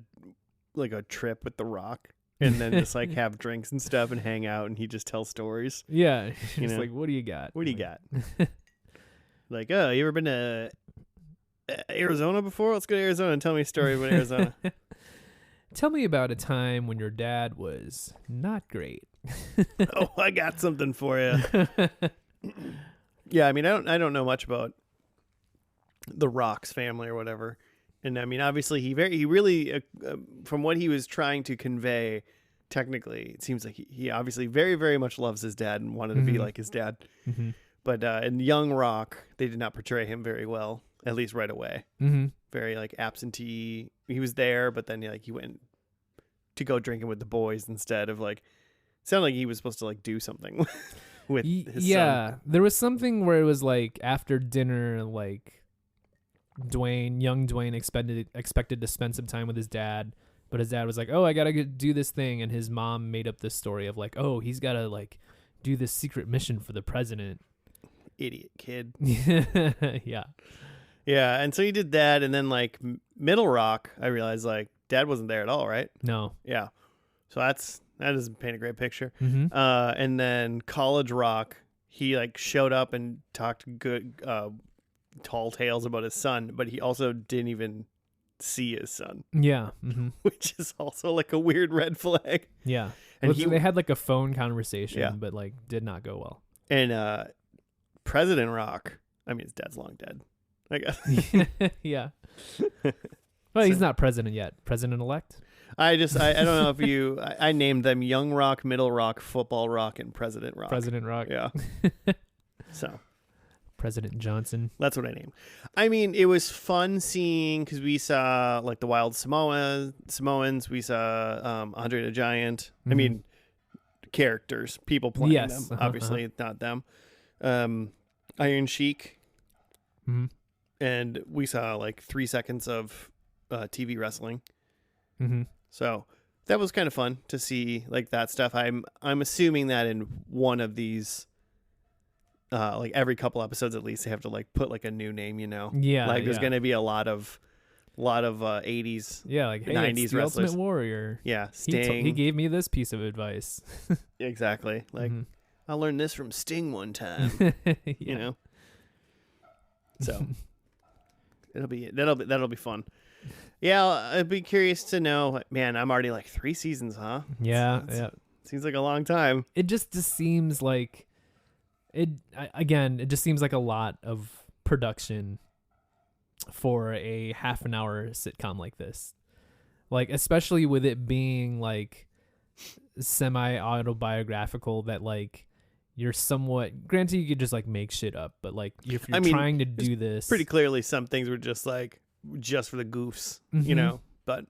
trip with The Rock and then just like have drinks and stuff and hang out and he just tells stories? Yeah. You It's know? like, what do you got? What do you got? Like, oh, you ever been to Arizona before? Let's go to Arizona and tell me a story about Arizona. Tell me about a time when your dad was not great. Oh, I got something for you. Yeah, I mean, I don't know much about the Rock's family or whatever, and I mean, obviously, he really, from what he was trying to convey, technically, it seems like he obviously very, very much loves his dad and wanted to be like his dad. Mm-hmm. But in young Rock, they did not portray him very well, at least right away. Mm-hmm. Very like absentee. He was there, but then like he went to go drinking with the boys instead of like. Sounded like he was supposed to like do something with his son. There was something where it was like after dinner, like young Dwayne expected to spend some time with his dad, but his dad was like, "Oh, I gotta do this thing," and his mom made up this story of like, "Oh, he's gotta like do this secret mission for the president." Idiot kid. Yeah. Yeah, and so he did that, and then like Middle Rock, I realized like Dad wasn't there at all, right? No. Yeah, so that doesn't paint a great picture. Mm-hmm. And then College Rock, he like showed up and talked good, tall tales about his son, but he also didn't even see his son. Yeah. Mm-hmm. Which is also like a weird red flag. Yeah. And they had like a phone conversation, yeah. but like did not go well. And President Rock, I mean, his dad's long dead, I guess. Yeah. Well, he's not president yet. President-elect? I don't know if you... I named them Young Rock, Middle Rock, Football Rock, and President Rock. President Rock. Yeah. So. President Johnson. That's what I named. I mean, it was fun seeing... Because we saw, like, the Wild Samoans. We saw Andre the Giant. Mm-hmm. I mean, characters. People playing them. Obviously, not them. Iron Sheik. Mm-hmm. And we saw, like, 3 seconds of TV wrestling. Mm-hmm. So that was kind of fun to see like that stuff. I'm assuming that in one of these, like every couple episodes at least, they have to like put like a new name, you know? Yeah. Like there's going to be a lot of 80s, yeah, like hey, 90s it's the wrestlers. Ultimate Warrior. Yeah, Sting. He gave me this piece of advice. Exactly. Like I learned this from Sting one time. Yeah. You know. So that'll be fun. Yeah, I'd be curious to know. Man, I'm already like 3 seasons, huh? Yeah, yeah. Seems like a long time. It just seems like it just seems like a lot of production for a half an hour sitcom like this. Like especially with it being like semi-autobiographical that like you're somewhat granted you could just like make shit up, but like if you're trying to do this pretty clearly some things were just like just for the goofs, you know, but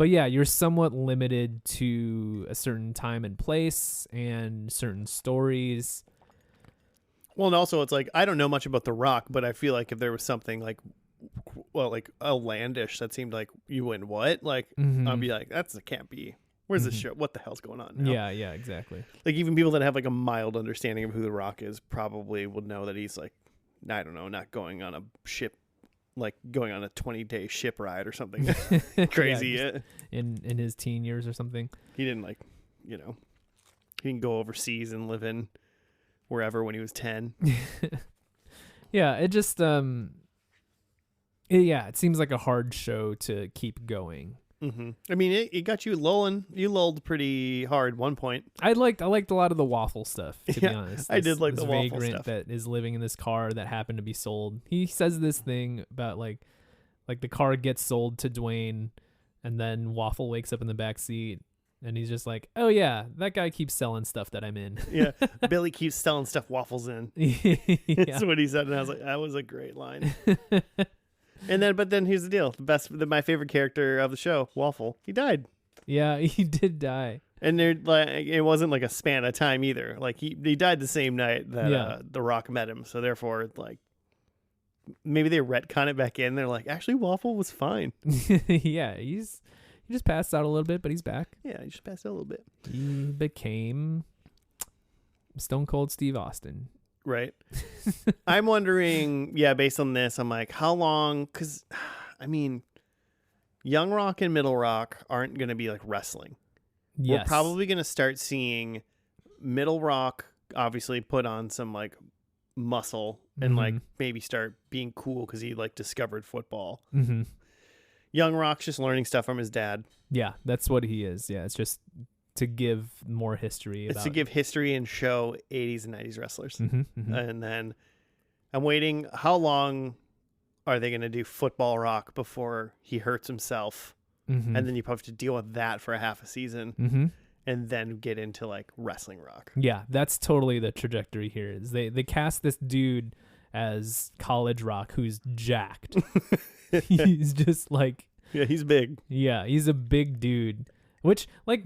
yeah, you're somewhat limited to a certain time and place and certain stories. Well, and also it's like I don't know much about The Rock, but I feel like if there was something like like outlandish that seemed like you went what, like I'd be like that can't be. Where's this show? What the hell's going on now? Yeah, exactly. Like even people that have like a mild understanding of who The Rock is probably would know that he's like, I don't know, not going on a ship, like going on a 20-day ship ride or something crazy. Yeah, in his teen years or something. He didn't like, you know, he didn't go overseas and live in wherever when he was 10. Yeah, it just it seems like a hard show to keep going. Mm-hmm. I mean, it got you lulling. You lulled pretty hard one point. I liked a lot of the waffle stuff, to be honest. I did like the waffle vagrant stuff. that is living in this car that happened to be sold. He says this thing about like the car gets sold to Dwayne, and then Waffle wakes up in the back seat, and he's just like, "Oh yeah, that guy keeps selling stuff that I'm in." Yeah, Billy keeps selling stuff Waffle's in. That's what he said, and I was like, that was a great line. But then here's the deal: my favorite character of the show, Waffle, he died. Yeah, he did die. And it wasn't like a span of time either. Like he died the same night that The Rock met him. So therefore, like maybe they retcon it back in. They're like, actually, Waffle was fine. Yeah, he just passed out a little bit, but he's back. Yeah, he just passed out a little bit. He became Stone Cold Steve Austin. Right. I'm wondering, based on this, I'm like, how long? Because, I mean, Young Rock and Middle Rock aren't going to be like wrestling. Yes. We're probably going to start seeing Middle Rock obviously put on some like muscle and like maybe start being cool because he like discovered football. Mm-hmm. Young Rock's just learning stuff from his dad. Yeah, that's what he is. Yeah, it's just to give more history. It's to give history and show 80s and 90s wrestlers. Mm-hmm. And then I'm waiting. How long are they going to do Football Rock before he hurts himself? Mm-hmm. And then you probably have to deal with that for a half a season. Mm-hmm. And then get into like Wrestling Rock. Yeah, that's totally the trajectory here. Is they cast this dude as College Rock who's jacked. He's just like, yeah, he's big. Yeah, he's a big dude. Which, like,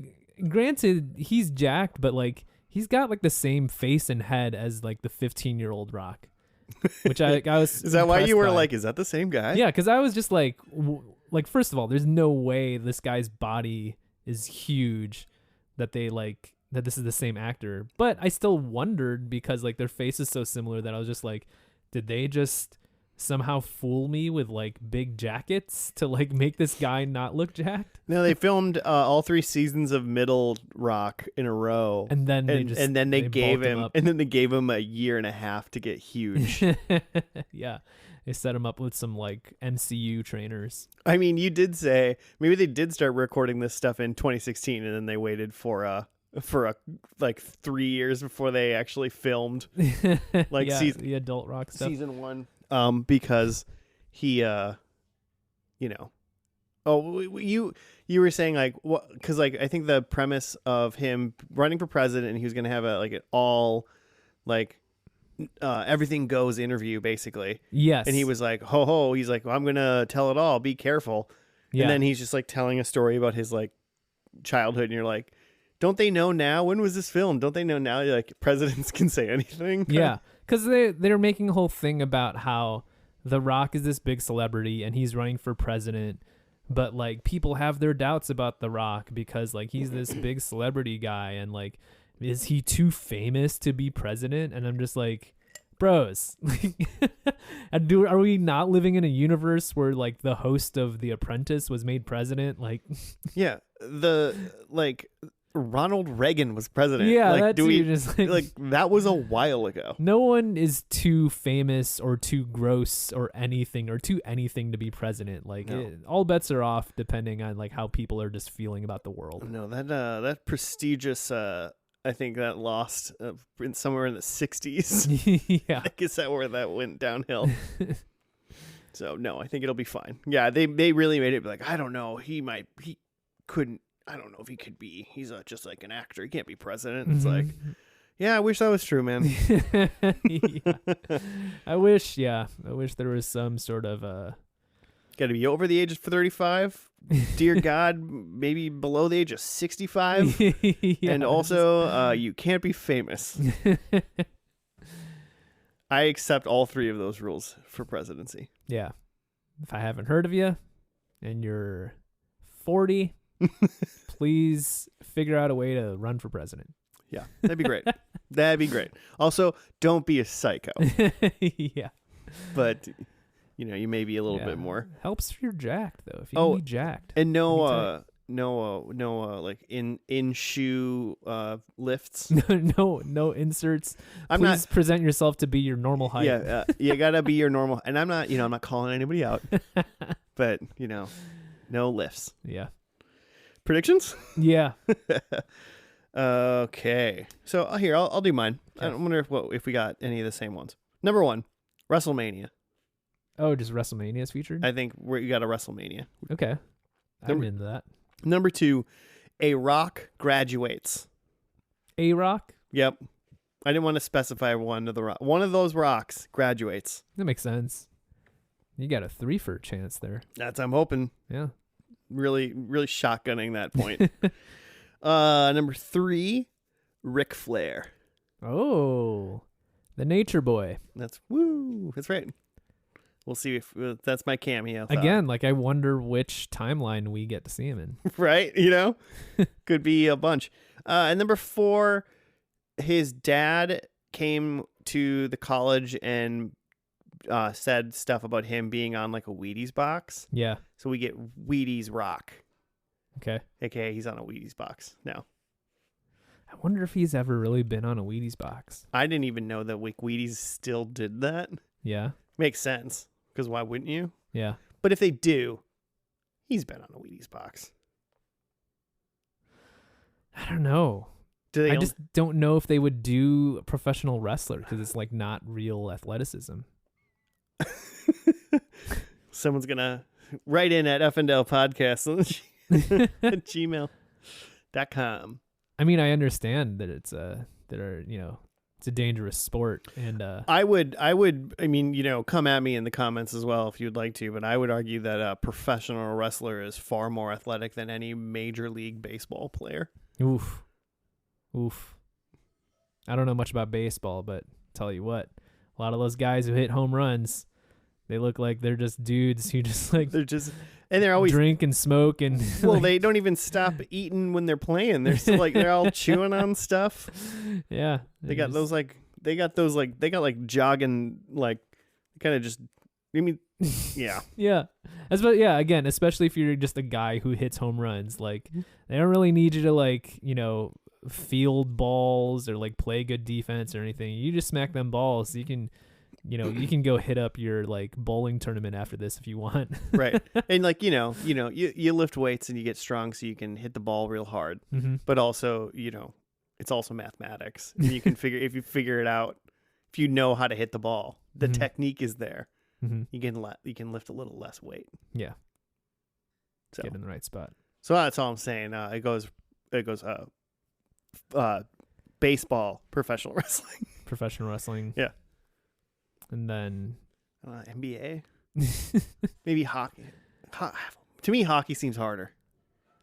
granted, he's jacked, but like he's got like the same face and head as like the 15-year-old Rock. Which I was. Is that why you were by. like, is that the same guy? Yeah, because I was just like first of all, there's no way this guy's body is huge that this is the same actor. But I still wondered because like their face is so similar that I was just like, did they just somehow fool me with like big jackets to like make this guy not look jacked? No, they filmed all 3 seasons of Middle Rock in a row, and then they gave him a year and a half to get huge. Yeah, they set him up with some like MCU trainers. I mean, you did say maybe they did start recording this stuff in 2016, and then they waited for like 3 years before they actually filmed like the adult Rock stuff. Season 1. Because he, you were saying like what? Because like I think the premise of him running for president, and he was gonna have an all like everything goes interview basically. Yes. And he was like, ho, he's like, well, I'm gonna tell it all. Be careful. Yeah. And then he's just like telling a story about his like childhood, and you're like, don't they know now? When was this filmed? Don't they know now? Like presidents can say anything. Yeah. Because they're making a whole thing about how The Rock is this big celebrity and he's running for president, but like people have their doubts about The Rock because like he's this big celebrity guy and like, is he too famous to be president? And I'm just like, bros, are we not living in a universe where like the host of The Apprentice was made president? Like, yeah, Ronald Reagan was president. Yeah, like, just like that was a while ago. No one is too famous or too gross or anything to be president. Like all bets are off depending on like how people are just feeling about the world. No, that prestigious. I think that lost somewhere in the 60s. Yeah, I guess that where that went downhill. So no, I think it'll be fine. Yeah, they really made it like I don't know. He couldn't. I don't know if he could be. He's just like an actor. He can't be president. It's like, yeah, I wish that was true, man. Yeah. I wish there was some sort of got to be over the age of 35. Dear God, maybe below the age of 65. Yeah, and also, you can't be famous. I accept all 3 of those rules for presidency. Yeah. If I haven't heard of you and you're 40, please figure out a way to run for president. Yeah, that'd be great. That'd be great. Also, don't be a psycho. Yeah. But, you may be a little bit more. Helps if you're jacked, though. If you can be jacked. And no like in shoe lifts. No inserts. Please present yourself to be your normal height. Yeah, you gotta be your normal. And I'm not calling anybody out. But no lifts. Yeah. Predictions? Yeah. Okay. So here, I'll do mine. Okay. I wonder if we got any of the same ones. Number 1, WrestleMania. Oh, just WrestleMania's featured? I think we got a WrestleMania. Okay. I'm into that. Number 2, A Rock graduates. A Rock? Yep. I didn't want to specify one of the rock. One of those rocks graduates. That makes sense. You got a 3 for a chance there. I'm hoping. Yeah. Really, really shotgunning that point. Number 3, Ric Flair. Oh, the Nature Boy. That's right. We'll see if that's my cameo. Again, like I wonder which timeline we get to see him in. Right? Could be a bunch. And number 4, his dad came to the college and said stuff about him being on like a Wheaties box. Yeah. So we get Wheaties Rock. Okay. AKA he's on a Wheaties box now. I wonder if he's ever really been on a Wheaties box. I didn't even know that Wheaties still did that. Yeah. Makes sense. Because why wouldn't you? Yeah. But if they do, he's been on a Wheaties box. I don't know. I just don't know if they would do a professional wrestler because it's like not real athleticism. Someone's going to write in at F&L Podcast at gmail.com. I mean, I understand that it's it's a dangerous sport, and I mean, come at me in the comments as well if you'd like to, but I would argue that a professional wrestler is far more athletic than any major league baseball player. Oof. I don't know much about baseball, but tell you what, a lot of those guys who hit home runs, they look like they're just dudes who just like and they're always drink and smoke and well, they don't even stop eating when they're playing. They're still like they're all chewing on stuff. Yeah, they got jogging like kind of just. I mean, yeah, yeah. Again, especially if you're just a guy who hits home runs, like they don't really need you to field balls or like play good defense or anything. You just smack them balls. You can go hit up your like bowling tournament after this if you want. Right. And like, you lift weights and you get strong so you can hit the ball real hard. Mm-hmm. But also, it's also mathematics. And you can if you figure it out, if you know how to hit the ball, the mm-hmm. technique is there. Mm-hmm. You can lift a little less weight. Yeah. So get in the right spot. So that's all I'm saying. It goes baseball, professional wrestling. Professional wrestling. Yeah. And then NBA, maybe hockey. To me, hockey seems harder.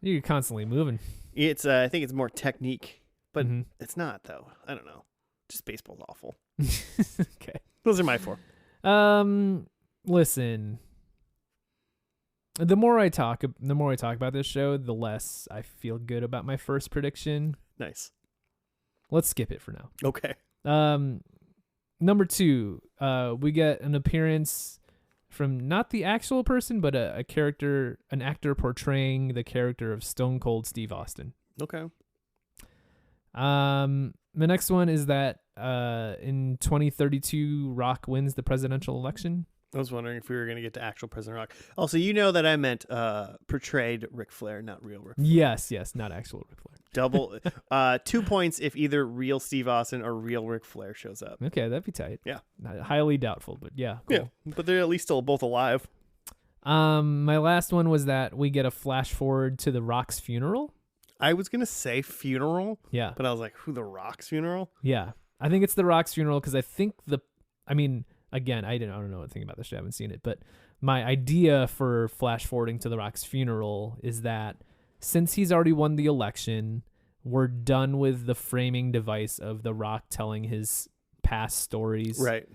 You're constantly moving. It's I think it's more technique, but mm-hmm. it's not though. I don't know. Just baseball's awful. Okay, those are my 4. Listen. The more I talk about this show, the less I feel good about my first prediction. Nice. Let's skip it for now. Okay. Number 2, we get an appearance from not the actual person, but an actor portraying the character of Stone Cold Steve Austin. Okay. The next one is that in 2032, Rock wins the presidential election. I was wondering if we were going to get to actual President Rock. Also, you know that I meant portrayed Ric Flair, not real Ric Flair. Yes, not actual Ric Flair. Double 2 points if either real Steve Austin or real Ric Flair shows up. Okay, that'd be tight. Yeah. Highly doubtful, but yeah, cool. Yeah, but they're at least still both alive. My last one was that we get a flash forward to The Rock's funeral. I was going to say funeral. Yeah. But I was like, who, The Rock's funeral? Yeah. I think it's The Rock's funeral because I think again, I don't know anything about this show. I haven't seen it, but my idea for flash forwarding to The Rock's funeral is that since he's already won the election, we're done with the framing device of The Rock telling his past stories, right?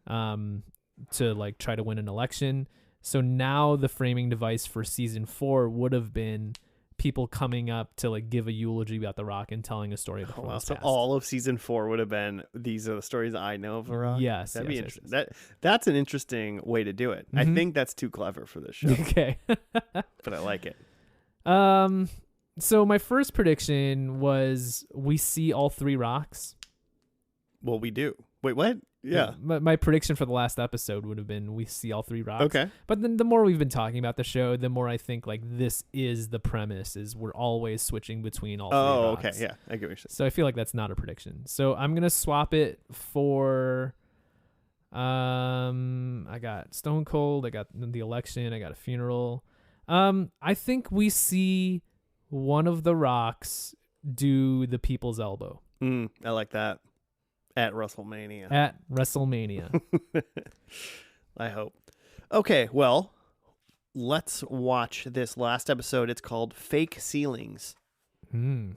To like try to win an election. So now the framing device for season 4 would have been people coming up to like give a eulogy about The Rock and telling a story of his so past. all of season 4 would have been these are the stories I know of The Rock. Yes, that'd be interesting. Yes. That's an interesting way to do it. Mm-hmm. I think that's too clever for this show. Okay, but I like it. So my first prediction was we see all 3 Rocks. Well, we do. Wait, what? Yeah. My prediction for the last episode would have been we see all 3 Rocks. Okay. But then the more we've been talking about the show, the more I think like this is the premise is we're always switching between all 3 Rocks. Oh, okay. Yeah. I get what you're saying. So I feel like that's not a prediction. So I'm going to swap it for I got Stone Cold, I got the election, I got a funeral. I think we see one of the Rocks do the People's Elbow. I like that. At WrestleMania. I hope. Okay, well, let's watch this last episode. It's called Fake Ceilings. I don't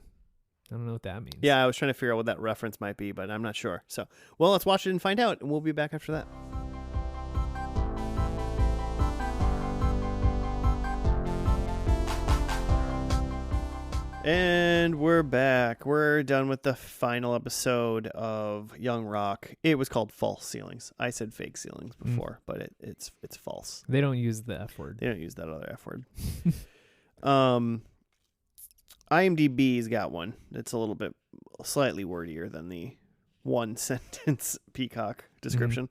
know what that means. Yeah, I was trying to figure out what that reference might be, but I'm not sure. So, well, let's watch it and find out, and we'll be back after that. And we're back. We're done with the final episode of Young Rock. It was called False Ceilings. I said fake ceilings before, but it's false. They don't use the F word. They don't use that other F word. IMDb's got one. It's a little bit slightly wordier than the one sentence Peacock description.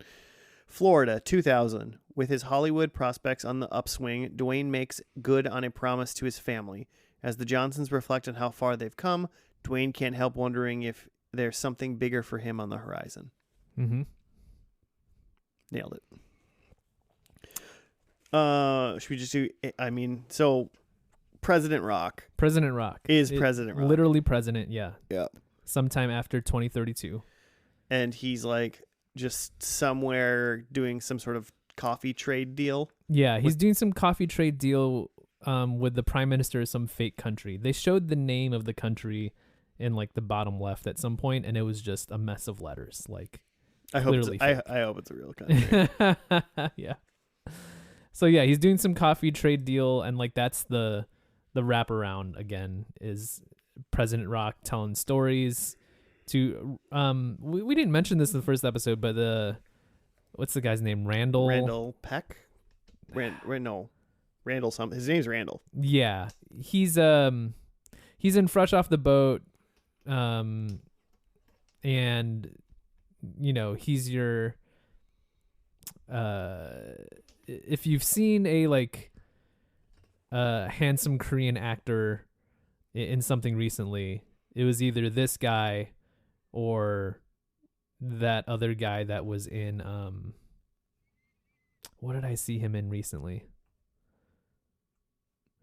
Florida, 2000. With his Hollywood prospects on the upswing, Dwayne makes good on a promise to his family. As the Johnsons reflect on how far they've come, Dwayne can't help wondering if there's something bigger for him on the horizon. Mm-hmm. Nailed it. Should we just do... so President Rock. President Rock. President Rock. Literally president, yeah. Yeah. Sometime after 2032. And he's like just somewhere doing some sort of coffee trade deal. Yeah, he's doing some coffee trade deal with the prime minister of some fake country. They showed the name of the country in like the bottom left at some point, and it was just a mess of letters. Like, I hope it's a real country. Yeah. So yeah, he's doing some coffee trade deal, and like that's the wraparound again is President Rock telling stories to we didn't mention this in the first episode, but what's the guy's name? Randall Peck? Randall something. His name's Randall. Yeah. He's in Fresh Off the Boat, and you know, he's your if you've seen a like handsome Korean actor in something recently, it was either this guy or that other guy that was in what did I see him in recently?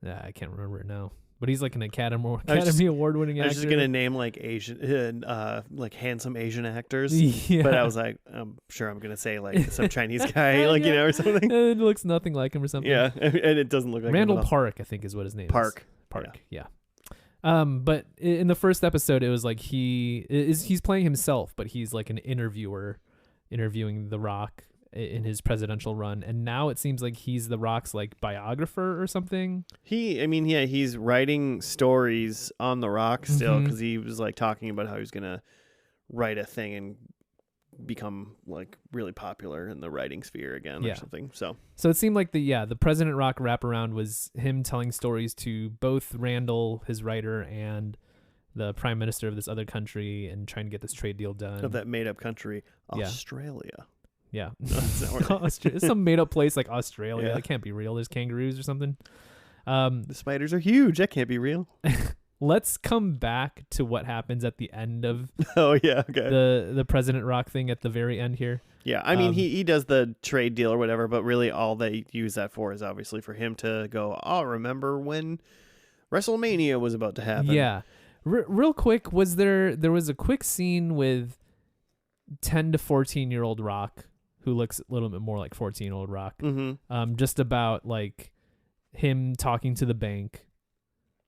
I can't remember it now. But he's like an Academy Award winning actor. I was just gonna name like Asian, like handsome Asian actors. Yeah. But I was like, I'm sure I'm gonna say like some Chinese guy, like you know, or something. It looks nothing like him or something. Yeah, and it doesn't look like Randall Park, I think, is what his name is. Park, yeah. But in the first episode, it was like he's playing himself, but he's like an interviewer, interviewing The Rock in his presidential run, and now it seems like he's The Rock's like biographer or something. He's writing stories on The Rock still because he was like talking about how he's gonna write a thing and become like really popular in the writing sphere again or something. So it seemed like the President Rock wraparound was him telling stories to both Randall, his writer, and the prime minister of this other country, and trying to get this trade deal done. Of that made up country, Australia. Yeah. No, that's not right. Some made up place like Australia. Yeah. That can't be real. There's kangaroos or something. The spiders are huge. That can't be real. Let's come back to what happens at the end of the President Rock thing at the very end here. Yeah, I mean, he does the trade deal or whatever, but really all they use that for is obviously for him to go, remember when WrestleMania was about to happen. Yeah. Real quick, there was a quick scene with 10 to 14-year-old Rock, who looks a little bit more like 14-year-old Rock, just about like him talking to the bank,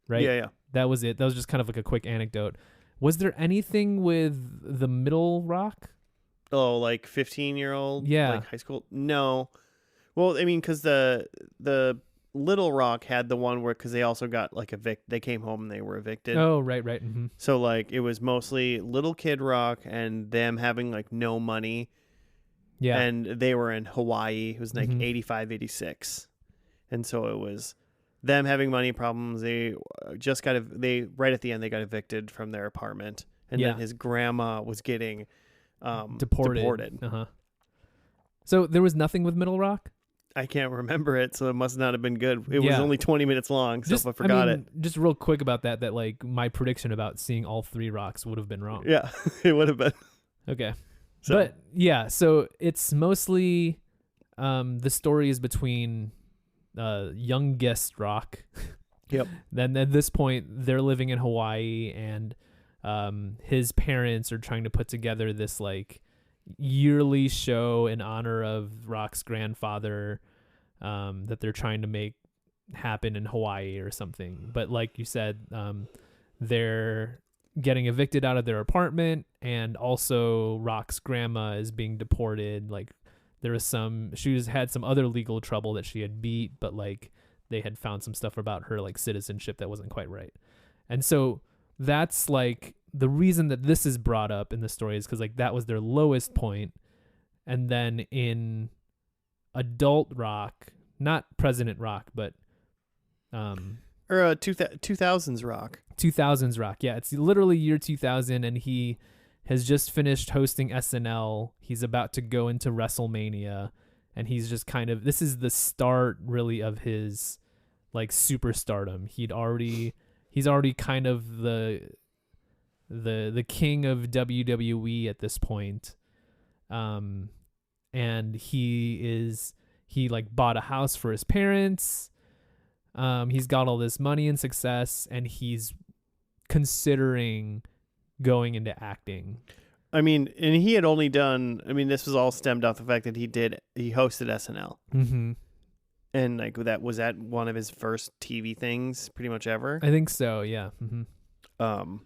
right? Yeah. That was it. That was just kind of like a quick anecdote. Was there anything with the middle Rock? Oh, like 15-year-old? Yeah. Like high school? No. Well, I mean, because the Little Rock had the one where, because they also got like they came home and they were evicted. Oh, right. Mm-hmm. So like it was mostly Little Kid Rock and them having like no money. Yeah. And they were in Hawaii. It was like 85, 86. And so it was them having money problems. They just right at the end, they got evicted from their apartment. And then his grandma was getting deported. Uh-huh. So there was nothing with Middle Rock? I can't remember it, so it must not have been good. It was only 20 minutes long, so if I forgot it. Just real quick about that like my prediction about seeing all three Rocks would have been wrong. Yeah, it would have been. Okay. So. But yeah, so it's mostly the story is between youngest Rock. Yep. Then at this point, they're living in Hawaii, and his parents are trying to put together this like yearly show in honor of Rock's grandfather that they're trying to make happen in Hawaii or something. But like you said, they're getting evicted out of their apartment, and also Rock's grandma is being deported. Like she had some other legal trouble that she had beat, but like they had found some stuff about her like citizenship that wasn't quite right. And so that's like the reason that this is brought up in the story is because like that was their lowest point. And then in adult rock, not President Rock, but or 2000s rock. 2000s rock. Yeah, it's literally year 2000, and he has just finished hosting SNL. He's about to go into WrestleMania, and he's just kind of, this is the start really of his like superstardom. He's already kind of the king of WWE at this point. And he like bought a house for his parents. He's got all this money and success, and he's considering going into acting. I mean, and he had only done, I mean, this was all stemmed off the fact that he hosted SNL. Mm-hmm. And like was that one of his first TV things pretty much ever? I think so, yeah. Mm-hmm.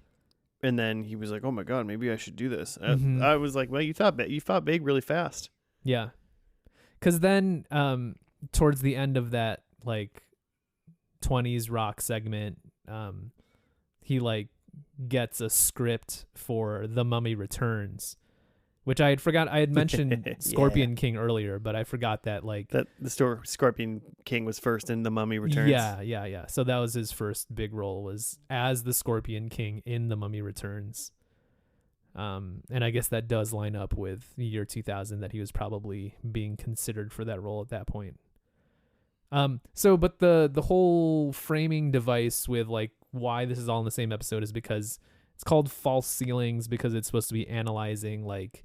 And then he was like, "Oh my God, maybe I should do this." Mm-hmm. I was like, "Well, you thought big really fast." Yeah. Cuz then towards the end of that like 20s rock segment, he like gets a script for The Mummy Returns, which I had mentioned Scorpion King earlier, but I forgot that like that the Scorpion King was first in The Mummy Returns. Yeah. So that was his first big role, was as the Scorpion King in The Mummy Returns. And I guess that does line up with the year 2000 that he was probably being considered for that role at that point. But the whole framing device with like why this is all in the same episode is because it's called False Ceilings, because it's supposed to be analyzing like,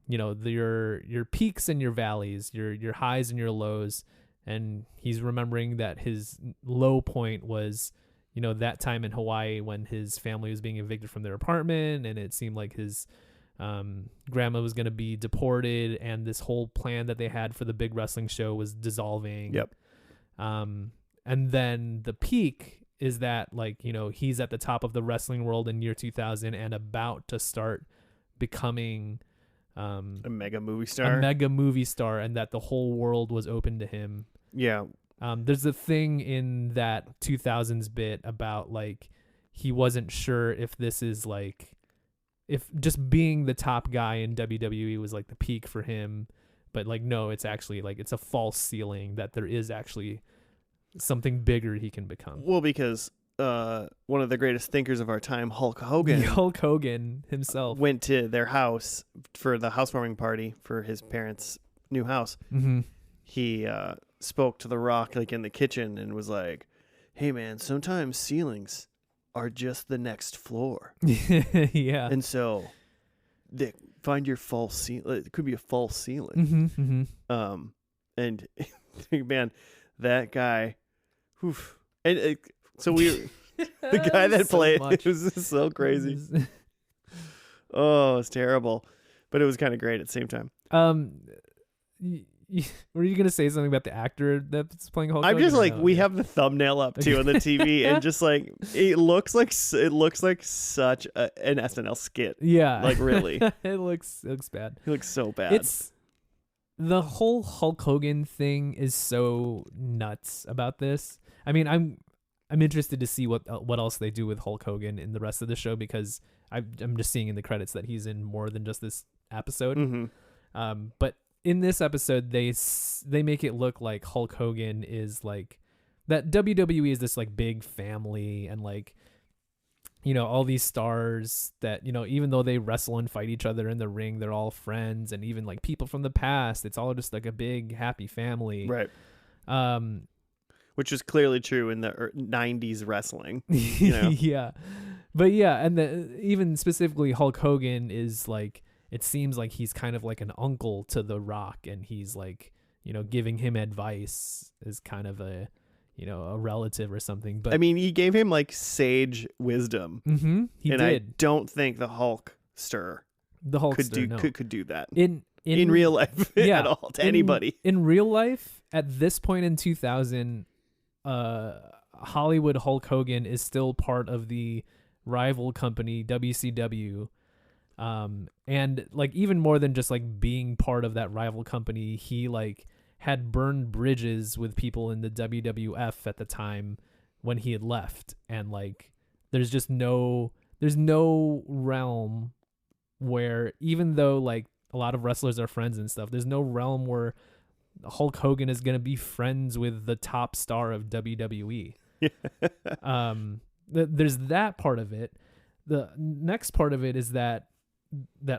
your peaks and your valleys, your highs and your lows. And he's remembering that his low point was, that time in Hawaii when his family was being evicted from their apartment, and it seemed like his grandma was going to be deported, and this whole plan that they had for the big wrestling show was dissolving. Yep. And then the peak is that like, he's at the top of the wrestling world in year 2000 and about to start becoming a mega movie star, and that the whole world was open to him. Yeah. There's a thing in that 2000s bit about like he wasn't sure if this is like, if just being the top guy in WWE was like the peak for him, but like no, it's actually like it's a false ceiling, that there is actually something bigger he can become. Well, because one of the greatest thinkers of our time, Hulk Hogan himself, went to their house for the housewarming party for his parents' new house. Mm-hmm. He spoke to The Rock like in the kitchen and was like, "Hey man, sometimes ceilings are just the next floor." Yeah. And so find your false ceiling. It could be a false ceiling. Mm-hmm, mm-hmm. And man, that guy, oof. And so the guy that played, it was just so crazy. Oh, it's terrible, but it was kind of great at the same time. Were you gonna say something about the actor that's playing Hulk? I'm Hogan, just like, no? we have the thumbnail up too on the TV, and just like it looks like such an SNL skit. Yeah, like really, it looks bad. It looks so bad. It's the whole Hulk Hogan thing is so nuts about this. I mean, I'm interested to see what else they do with Hulk Hogan in the rest of the show, because I'm just seeing in the credits that he's in more than just this episode. Mm-hmm. But in this episode, they make it look like Hulk Hogan is like that. WWE is this like big family, and like, all these stars that, even though they wrestle and fight each other in the ring, they're all friends, and even like people from the past, it's all just like a big happy family. Right. Which is clearly true in the 90s wrestling. Yeah. But yeah, and even specifically Hulk Hogan is like, it seems like he's kind of like an uncle to The Rock, and he's like, giving him advice as kind of a relative or something. But I mean, he gave him like sage wisdom. Mm-hmm, he did. I don't think the Hulkster could do that in real life at all to anybody. In real life, at this point in 2000, Hollywood Hulk Hogan is still part of the rival company WCW. And like even more than just like being part of that rival company, he like had burned bridges with people in the WWF at the time, when he had left, and like there's no realm where, even though like a lot of wrestlers are friends and stuff, there's no realm where Hulk Hogan is going to be friends with the top star of WWE. There's that part of it. The next part of it is that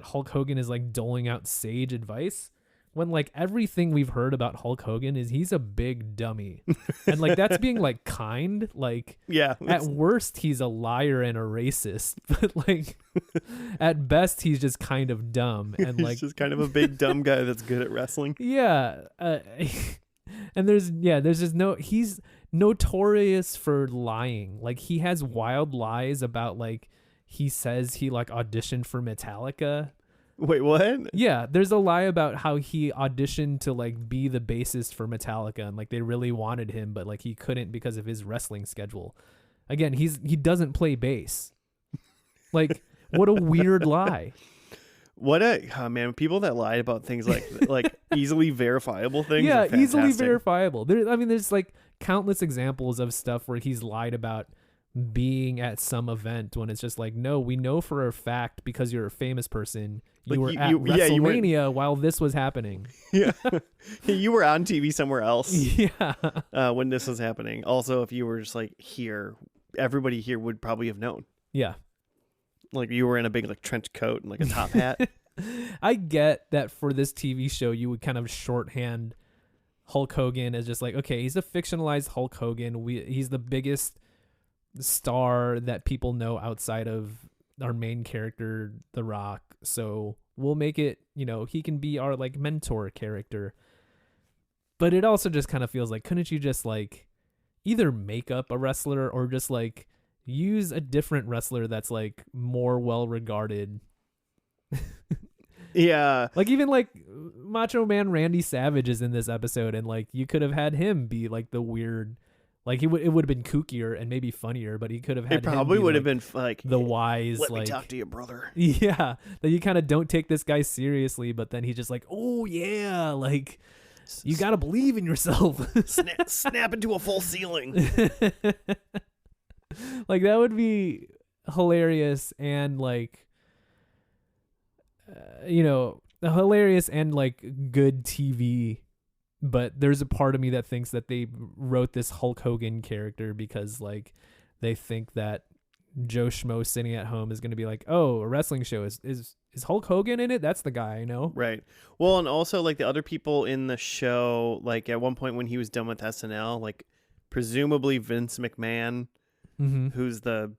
Hulk Hogan is like doling out sage advice, when like everything we've heard about Hulk Hogan is he's a big dummy. And like that's being like kind. Like, yeah, at worst he's a liar and a racist, but like at best he's just kind of dumb, and like he's just kind of a big dumb guy that's good at wrestling. Yeah. And there's just he's notorious for lying. Like, he has wild lies about like he says he like auditioned for Metallica. Wait, what? Yeah, there's a lie about how he auditioned to like be the bassist for Metallica, and like they really wanted him, but like he couldn't because of his wrestling schedule. Again, he doesn't play bass. Like, what a weird lie. Man, people that lied about things like easily verifiable things. Yeah, are fantastic. easily verifiable. There's like countless examples of stuff where he's lied about being at some event when it's just like, no, we know for a fact because you're a famous person, you were at WrestleMania while this was happening. Yeah, you were on TV somewhere else. Yeah, when this was happening. Also, if you were just like here, everybody here would probably have known. Yeah, like you were in a big like trench coat and like a top hat. I get that for this TV show, you would kind of shorthand Hulk Hogan as just like, okay, he's a fictionalized Hulk Hogan. He's the biggest star that people know outside of our main character, The Rock. So we'll make it, he can be our like mentor character. But it also just kind of feels like, couldn't you just like either make up a wrestler or just like use a different wrestler that's like more well regarded? Yeah. Like even like Macho Man Randy Savage is in this episode, and like you could have had him be like the weird, like it would have been kookier and maybe funnier, but he could have had it probably him be would have like been like the wise, let like, me talk to you, brother. Yeah, that you kind of don't take this guy seriously, but then he's just like, oh yeah, like you got to believe in yourself. Snap into a full ceiling. Like that would be hilarious, and like hilarious and like good TV. But there's a part of me that thinks that they wrote this Hulk Hogan character because like they think that Joe Schmo sitting at home is going to be like, oh, a wrestling show is Hulk Hogan in it? That's the guy I know. Right. Well, and also like the other people in the show, like at one point when he was done with SNL, like presumably Vince McMahon, who's the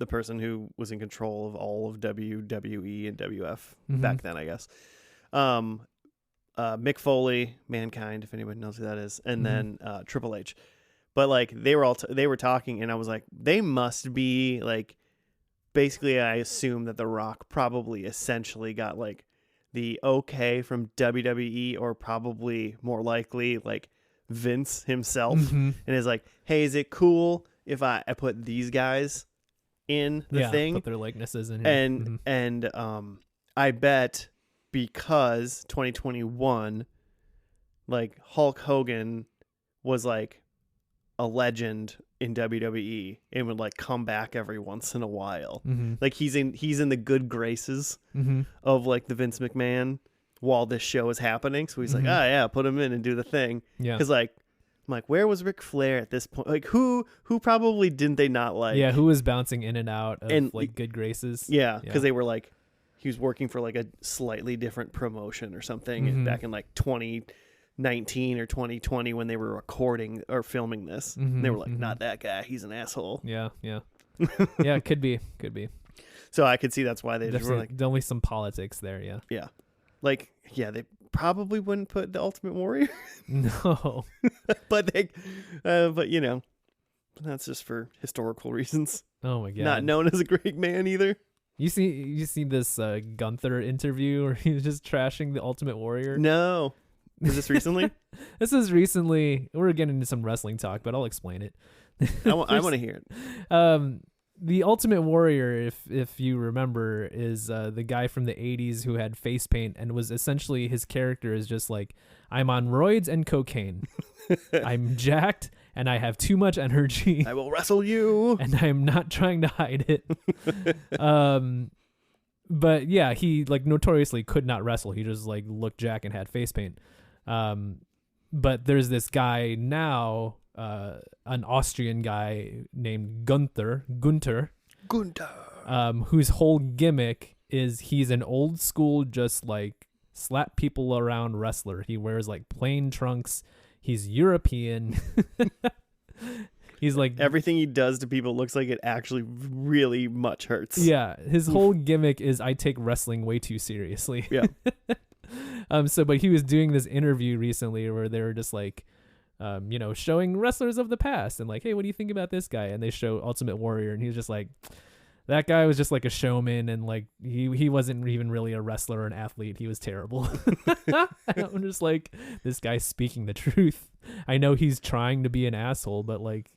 person who was in control of all of WWE and WF back then, I guess. Mick Foley, Mankind, if anyone knows who that is, and then Triple H. But like they were talking, and I was like, they must be like, basically I assume that The Rock probably essentially got like the okay from WWE, or probably more likely like Vince himself, and is like, hey, is it cool if I put these guys in the thing, put their likenesses in here. And I bet because 2021, like Hulk Hogan was like a legend in WWE and would like come back every once in a while. Like he's in the good graces of like the Vince McMahon while this show is happening. So he's like, oh yeah, put him in and do the thing. Yeah. Cause like, I'm like, where was Ric Flair at this point? Like who probably didn't they not like? Yeah. Who was bouncing in and out of like good graces? Yeah. Cause they were like, he was working for like a slightly different promotion or something back in like 2019 or 2020 when they were recording or filming this. And they were like, not that guy. He's an asshole. Yeah. Yeah. Yeah. Could be. So I could see that's why they just were like, definitely some politics there. Yeah. Yeah. Like, yeah, they probably wouldn't put the Ultimate Warrior. No. but that's just for historical reasons. Oh my God. Not known as a great man either. You see this Gunther interview where he was just trashing the Ultimate Warrior? No. Was this recently? This is recently. We're getting into some wrestling talk, but I'll explain it. I want to hear it. The Ultimate Warrior, if you remember, is the guy from the 80s who had face paint and was essentially, his character is just like, I'm on roids and cocaine. I'm jacked and I have too much energy. I will wrestle you. And I am not trying to hide it. But yeah, he like notoriously could not wrestle. He just like looked jack and had face paint. But there's this guy now, an Austrian guy named Gunther, whose whole gimmick is he's an old school, just like slap people around wrestler. He wears like plain trunks. He's European. He's like, everything he does to people looks like it actually really much hurts. Yeah, his whole gimmick is I take wrestling way too seriously. Yeah. But he was doing this interview recently where they were just like, showing wrestlers of the past and like, hey, what do you think about this guy? And they show Ultimate Warrior, and he's just like, that guy was just like a showman, and like he wasn't even really a wrestler or an athlete. He was terrible. I'm just like, this guy's speaking the truth. I know he's trying to be an asshole, but like,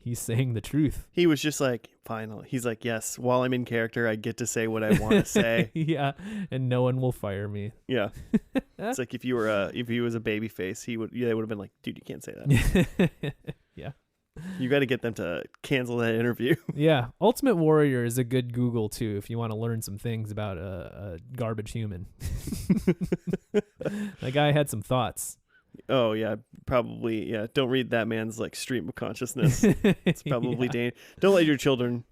he's saying the truth. He was just like, finally. He's like, yes, while I'm in character, I get to say what I want to say. Yeah, and no one will fire me. Yeah. It's like if he was a baby face, they would have been like, dude, you can't say that. Yeah. You got to get them to cancel that interview. Yeah. Ultimate Warrior is a good Google too if you want to learn some things about a garbage human. That guy had some thoughts. Oh yeah, probably. Yeah, don't read that man's like stream of consciousness. It's probably don't let your children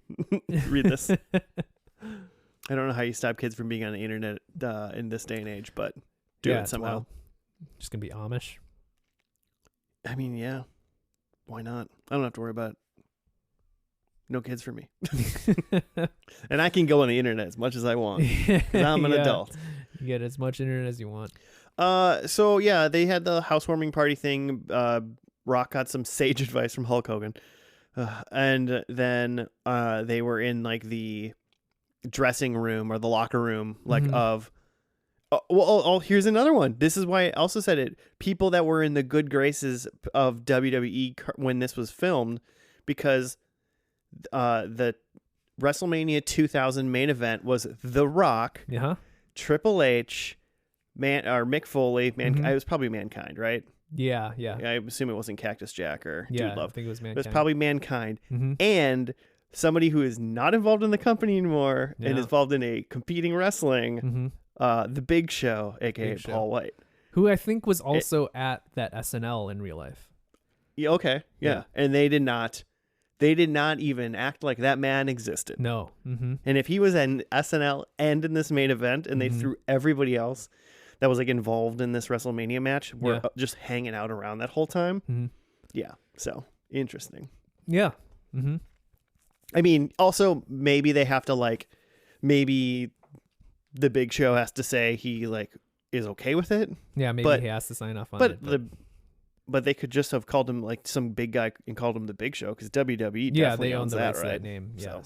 read this. I don't know how you stop kids from being on the internet in this day and age, but do it somehow. Well, just gonna be Amish. I mean, yeah, why not? I don't have to worry about no kids for me, and I can go on the internet as much as I want because I'm an adult. You get as much internet as you want. So yeah, they had the housewarming party thing. Rock got some sage advice from Hulk Hogan. And then they were in like the dressing room or the locker room, like of. Here's another one. This is why I also said it. People that were in the good graces of WWE when this was filmed, because the WrestleMania 2000 main event was The Rock, Triple H, Mick Foley, it was probably Mankind, right? Yeah. I assume it wasn't Cactus Jack or Dude Love. I think it was Mankind. It was probably Mankind. And somebody who is not involved in the company anymore and is involved in a competing wrestling, The Big Show, aka Paul White. Who I think was also at that SNL in real life. Yeah, okay. Yeah. And they did not even act like that man existed. No. And if he was in SNL and in this main event and they threw everybody else that was like involved in this WrestleMania match were just hanging out around that whole time. Yeah. So interesting. Yeah. I mean, also maybe they have to maybe the Big Show has to say he is okay with it. Yeah. Maybe he has to sign off on it. But they could just have called him like some big guy and called him the Big Show because WWE definitely they own owns the rights that, right? to that name. Yeah.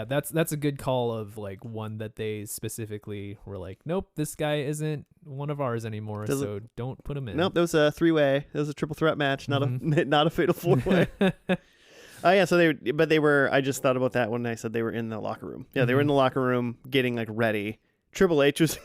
But that's a good call of like one that they specifically were like, nope, this guy isn't one of ours anymore, so don't put him in. Nope, there was a 3-way. There was a triple threat match, not a fatal 4-way. Oh yeah, so they were. I just thought about that when I said they were in the locker room. Yeah, they were in the locker room getting like ready. Triple H was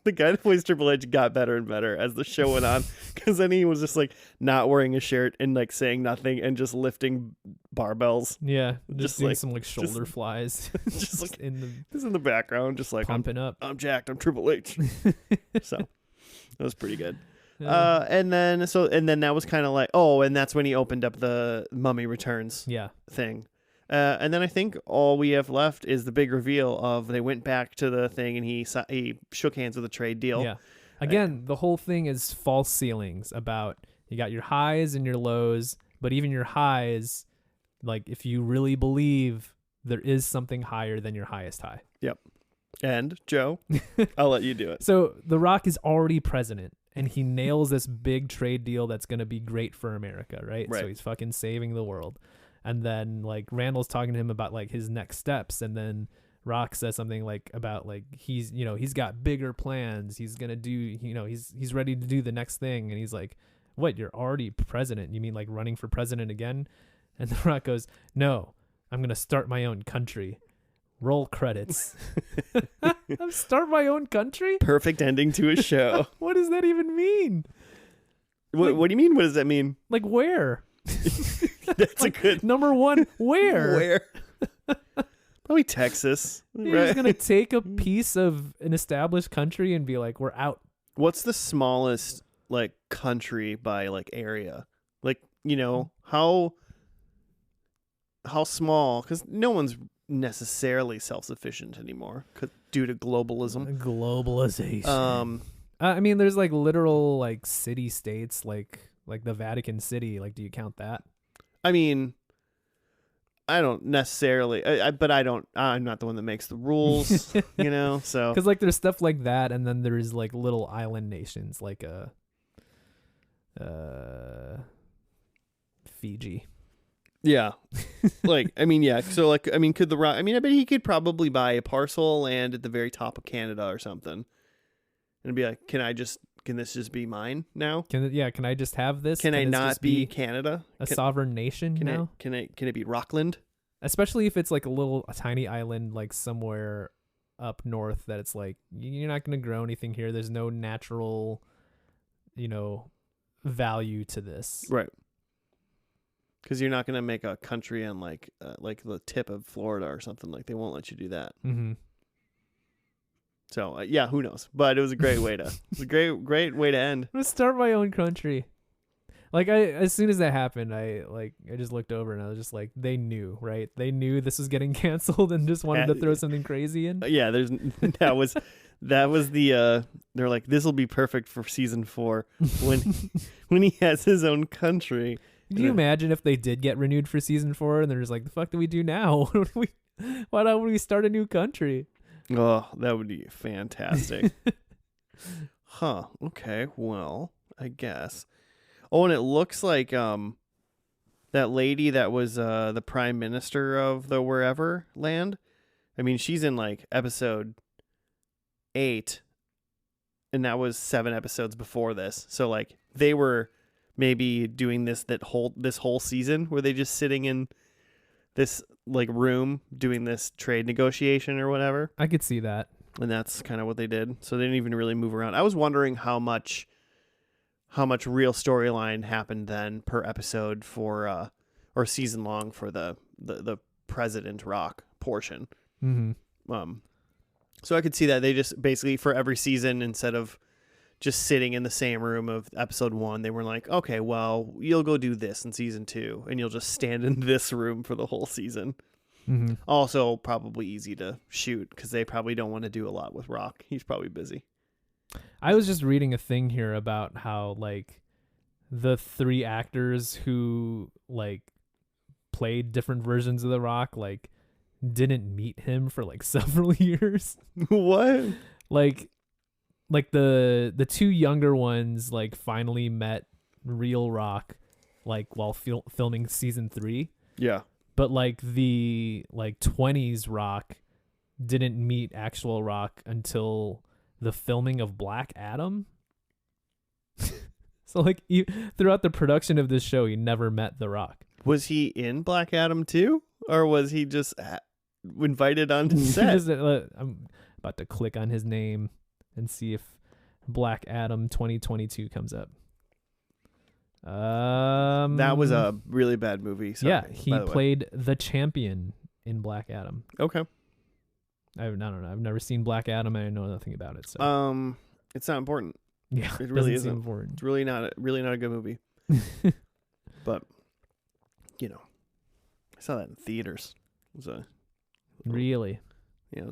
the guy that plays Triple H got better and better as the show went on, because then he was just like not wearing a shirt and like saying nothing and just lifting barbells. Yeah, just doing some like shoulder flies, just like in the background, just like pumping up. I'm jacked. I'm Triple H. So that was pretty good. And then that was kind of like, and that's when he opened up the Mummy Returns thing. And then I think all we have left is the big reveal of they went back to the thing and he shook hands with a trade deal. Yeah. Again, the whole thing is false ceilings about you got your highs and your lows, but even your highs, like if you really believe there is something higher than your highest high. Yep. And Joe, I'll let you do it. So The Rock is already president and he nails this big trade deal that's going to be great for America, right? So he's fucking saving the world. And then like Randall's talking to him about like his next steps, and then Rock says something like about like he's got bigger plans. He's gonna do he's ready to do the next thing, and he's like, "What? You're already president? You mean like running for president again?" And The Rock goes, "No, I'm gonna start my own country." Roll credits. Start my own country? Perfect ending to a show. What does that even mean? What do you mean? What does that mean? Like where? That's like, a good number one. Where? Where? Probably Texas. You're just gonna take a piece of an established country and be like, we're out. What's the smallest like country by like area? Like, how small? Because no one's necessarily self-sufficient anymore due to globalism. Globalization. I mean, there's like literal like city states, like the Vatican City. Like, do you count that? I mean, I don't necessarily, but I'm not the one that makes the rules, so. Because like there's stuff like that, and then there's like little island nations like Fiji. Yeah. Like, I mean, yeah. So like, I mean, could the Rock, I bet he could probably buy a parcel of land at the very top of Canada or something. And be like, can this just be mine now? Can I just have this? Can I not be Canada? A sovereign nation, Can it be Rockland? Especially if it's like a tiny island like somewhere up north that it's like you're not going to grow anything here. There's no natural, value to this. Right. Because you're not going to make a country on like the tip of Florida or something. Like, they won't let you do that. Mm-hmm. So yeah, who knows? But it was a great way to. It's a great way to end. I'm gonna start my own country. Like as soon as that happened, I just looked over and I was just like, they knew, right? They knew this was getting canceled and just wanted to throw something crazy in. Yeah, that was the they're like, this will be perfect for season 4 when he has his own country. Can you imagine if they did get renewed for season 4 and they're just like, the fuck do we do now? Why don't we start a new country? Oh, that would be fantastic. Huh. Okay. Well, I guess. Oh, and it looks like that lady that was the prime minister of the wherever land. I mean, she's in like episode 8, and that was 7 episodes before this. So like they were maybe doing this whole season where they just sitting in this like room doing this trade negotiation or whatever. I could see that. And that's kind of what they did. So they didn't even really move around. I was wondering how much real storyline happened then per episode for or season long for the President Rock portion. Mm-hmm. So I could see that they just basically for every season, instead of just sitting in the same room of episode 1, they were like, okay, well, you'll go do this in season 2 and you'll just stand in this room for the whole season. Mm-hmm. Also probably easy to shoot because they probably don't want to do a lot with Rock. He's probably busy. I was just reading a thing here about how like the 3 actors who like played different versions of The Rock like didn't meet him for like several years. What? Like the 2 younger ones like finally met real Rock like while filming season 3. Yeah. But like the 20s Rock didn't meet actual Rock until the filming of Black Adam. So like throughout the production of this show, he never met The Rock. Was he in Black Adam too? Or was he just invited onto set? I'm about to click on his name and see if Black Adam 2022 comes up. That was a really bad movie. Sorry, yeah, he played the Champion in Black Adam. Okay. I don't know. I've never seen Black Adam. I know nothing about it. So. It's not important. Yeah, it really isn't important. It's really not a good movie. But I saw that in theaters. It was really. Yeah.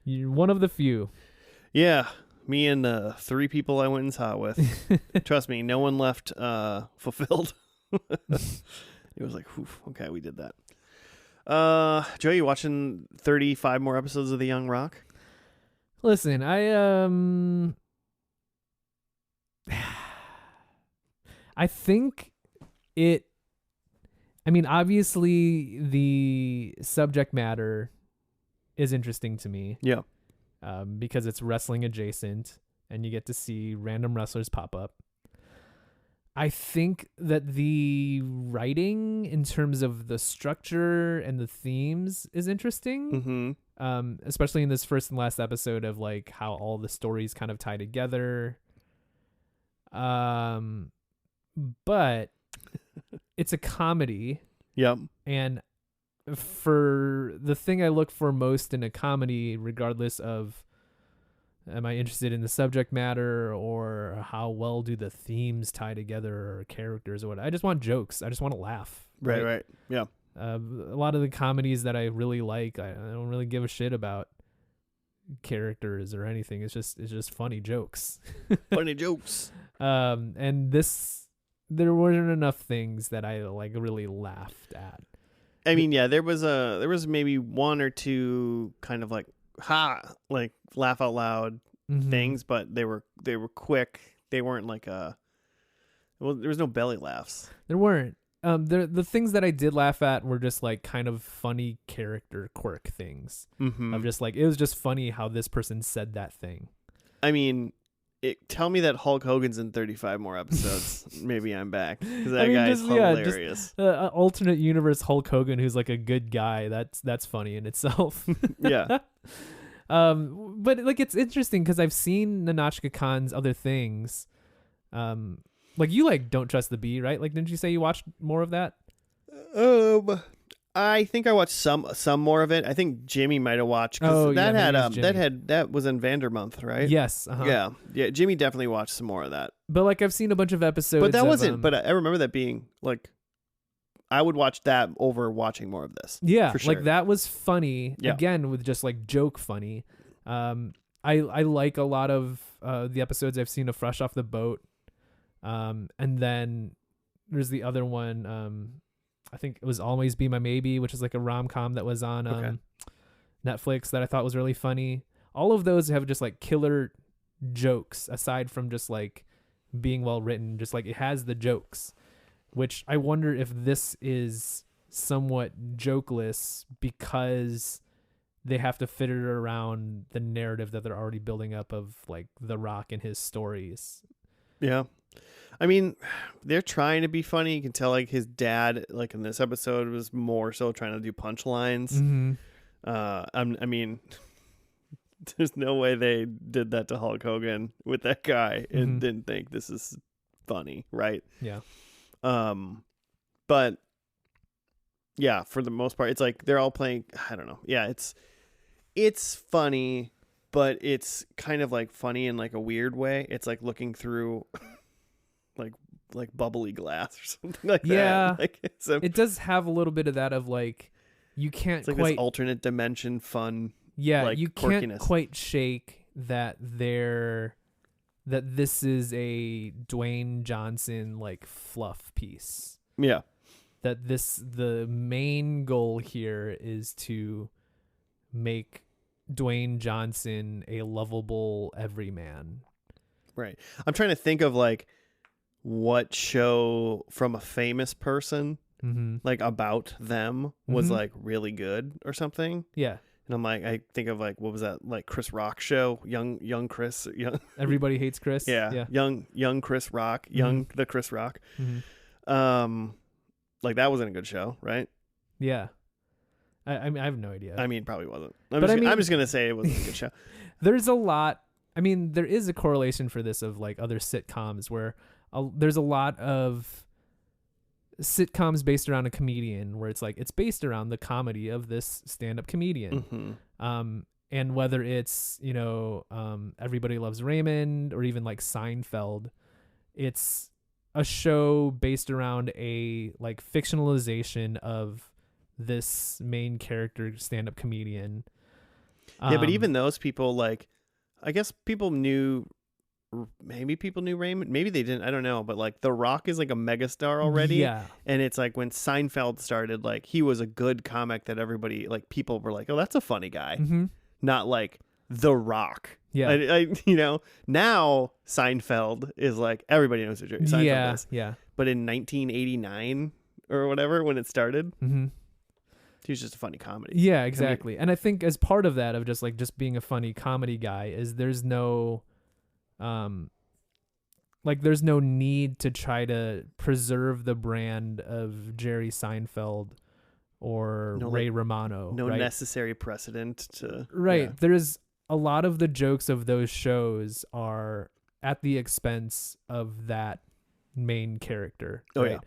You're one of the few. Yeah, me and 3 people I went and saw it with. Trust me, no one left fulfilled. It was like, whew, okay, we did that. Joe, you watching 35 more episodes of The Young Rock? Listen, I think obviously the subject matter is interesting to me. Yeah. Because it's wrestling adjacent and you get to see random wrestlers pop up. I think that the writing in terms of the structure and the themes is interesting. Mm-hmm. Especially in this first and last episode of like how all the stories kind of tie together. But it's a comedy. Yep. And for the thing I look for most in a comedy, regardless of am I interested in the subject matter or how well do the themes tie together or characters or what, I just want jokes. I just want to laugh. Right. Yeah. A lot of the comedies that I really like, I don't really give a shit about characters or anything. It's just funny jokes. Funny jokes. And there weren't enough things that I like really laughed at. I mean, yeah, there was maybe one or two kind of like like laugh out loud things, but they were quick. They weren't like there was no belly laughs. There weren't. The things that I did laugh at were just like kind of funny character quirk things. Of just like, it was just funny how this person said that thing. I mean, tell me that Hulk Hogan's in 35 more episodes. Maybe I'm back. Because that guy is hilarious. Alternate universe Hulk Hogan, who's like a good guy. That's funny in itself. Yeah. But like, it's interesting because I've seen Nahnatchka Khan's other things. Like you like Don't Trust the Bee, right? Like, didn't you say you watched more of that? I think I watched some more of it. I think Jimmy might have watched because that was in Vandermonth, right? Yes. Yeah. Jimmy definitely watched some more of that. But like I've seen a bunch of episodes. But that wasn't. But I remember that being like, I would watch that over watching more of this. Yeah, for sure. Like that was funny. Yeah. Again, with just like joke funny. I like a lot of the episodes I've seen of Fresh Off the Boat. And then there's the other one. I think it was Always Be My Maybe, which is like a rom-com that was on Netflix that I thought was really funny. All of those have just like killer jokes aside from just like being well written. Just like it has the jokes, which I wonder if this is somewhat jokeless because they have to fit it around the narrative that they're already building up of like The Rock and his stories. Yeah. I mean, they're trying to be funny. You can tell like his dad, like in this episode, was more so trying to do punchlines. I mean, there's no way they did that to Hulk Hogan with that guy and didn't think this is funny, right? Yeah. But yeah, for the most part, it's like they're all playing. I don't know. Yeah, it's funny, but it's kind of like funny in like a weird way. It's like looking through. like bubbly glass or something like that. Yeah, like it does have a little bit of that of like you can't it's like quite this alternate dimension fun. Yeah, like, you quirkiness. Can't quite shake that this is a Dwayne Johnson like fluff piece. Yeah, that the main goal here is to make Dwayne Johnson a lovable everyman. Right. I'm trying to think of like what show from a famous person like about them was like really good or something. Yeah. And I'm like, I think of like, what was that, like Chris Rock show? Young Chris. Everybody Hates Chris. Yeah. Young Chris Rock. The Chris Rock. Like that wasn't a good show, right? Yeah. I mean, I have no idea. I mean, probably wasn't. I'm just going to say it wasn't a good show. There's a lot. I mean, there is a correlation for this of like other sitcoms where there's a lot of sitcoms based around a comedian where it's like it's based around the comedy of this stand-up comedian. And whether it's Everybody Loves Raymond or even like Seinfeld, it's a show based around a like fictionalization of this main character stand-up comedian. Yeah, but even those people, like, I guess maybe people knew Raymond. Maybe they didn't. I don't know. But like The Rock is like a megastar already. Yeah. And it's like when Seinfeld started, like he was a good comic that everybody, like people were like, oh, that's a funny guy. Not like The Rock. Yeah. Now Seinfeld is like everybody knows who Seinfeld is. Yeah. But in 1989 or whatever, when it started, he was just a funny comedy. Yeah, exactly. And I think as part of that of just being a funny comedy guy is there's no there's no need to try to preserve the brand of Jerry Seinfeld or Ray Romano. No right? necessary precedent to... Right. Yeah. There's a lot of the jokes of those shows are at the expense of that main character. Oh, right?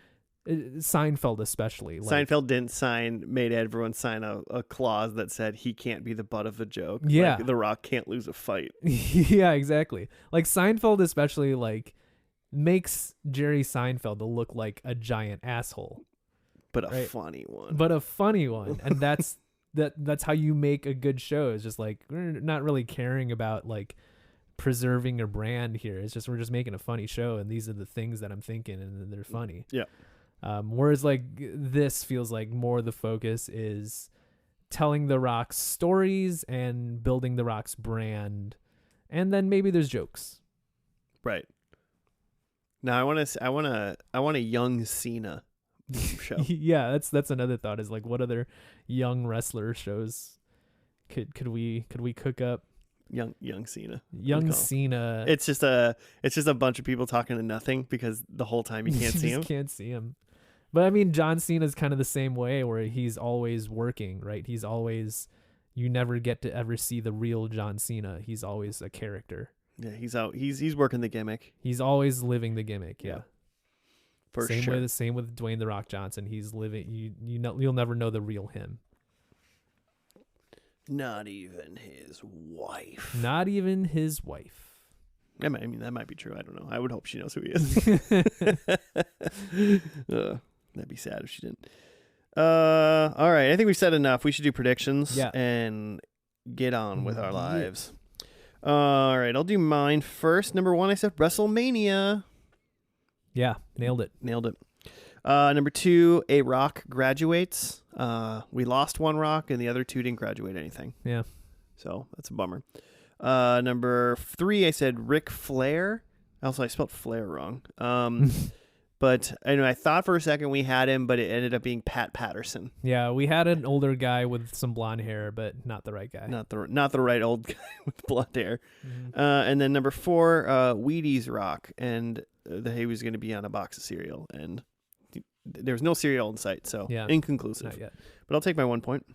Seinfeld especially. Seinfeld made everyone sign a clause that said he can't be the butt of the joke. Yeah. Like, The Rock can't lose a fight. Yeah, exactly. Like Seinfeld especially like makes Jerry Seinfeld to look like a giant asshole. But a funny one. But a funny one. And that's how you make a good show. It's just like we're not really caring about like preserving a brand here. It's just we're just making a funny show and these are the things that I'm thinking and they're funny. Yeah. Whereas like this feels like more the focus is telling The Rock's stories and building The Rock's brand, and then maybe there's jokes. Right. Now I want a young Cena show. Yeah, that's another thought. Is like what other young wrestler shows could we cook up? Young Cena. Young Cena. It's just a bunch of people talking to nothing because the whole time you can't see him. Can't see him. But I mean, John Cena's kind of the same way, where he's always working, right? You never get to ever see the real John Cena. He's always a character. Yeah, he's out. He's working the gimmick. He's always living the gimmick. Yeah. For same sure. Same with Dwayne The Rock Johnson. He's living. You'll never know the real him. Not even his wife. Not even his wife. I mean, that might be true. I don't know. I would hope she knows who he is. That'd be sad if she didn't. All right. I think we've said enough. We should do predictions and get on with our lives. All right. I'll do mine first. Number 1, I said WrestleMania. Yeah. Nailed it. Number 2, a Rock graduates. We lost one Rock and the other 2 didn't graduate anything. Yeah. So that's a bummer. Number 3, I said Ric Flair. Also, I spelled Flair wrong. But I thought for a second we had him, but it ended up being Pat Patterson. Yeah, we had an older guy with some blonde hair, but not the right guy. Not the right old guy with blonde hair. Mm-hmm. And then number 4, Wheaties Rock, and he was going to be on a box of cereal, and there was no cereal in sight, so inconclusive. Not yet. But I'll take my 1 point.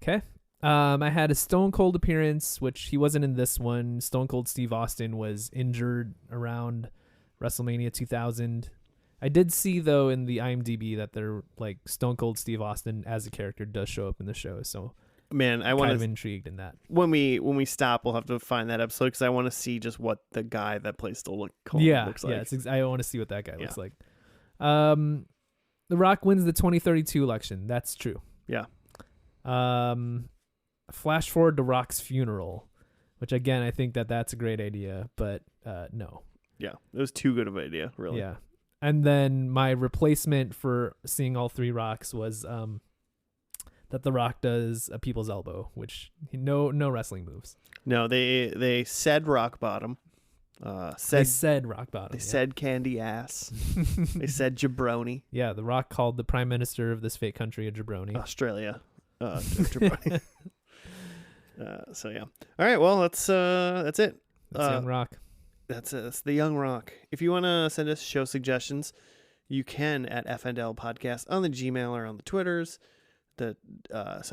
Okay. I had a Stone Cold appearance, which he wasn't in this one. Stone Cold Steve Austin was injured around WrestleMania 2000. I did see, though, in the IMDb that they're like Stone Cold Steve Austin as a character does show up in the show. So, man, I want kind of intrigued in that. When we stop, we'll have to find that episode because I want to see just what the guy that plays Stone Cold looks like. Yeah, I want to see what that guy looks like. The Rock wins the 2032 election. That's true. Yeah. Flash forward to Rock's funeral, which again I think that's a great idea, but no. Yeah, it was too good of an idea, really. Yeah. And then my replacement for seeing all 3 Rocks was that The Rock does a people's elbow, which no wrestling moves. No, they said rock bottom. They said rock bottom. They said candy ass. They said jabroni. Yeah, The Rock called the prime minister of this fake country a jabroni. Australia. Jabroni. So yeah. All right. Well, that's it. That's Young Rock. That's the Young Rock. If you want to send us show suggestions, you can at FNL Podcast on the Gmail or on the Twitters. So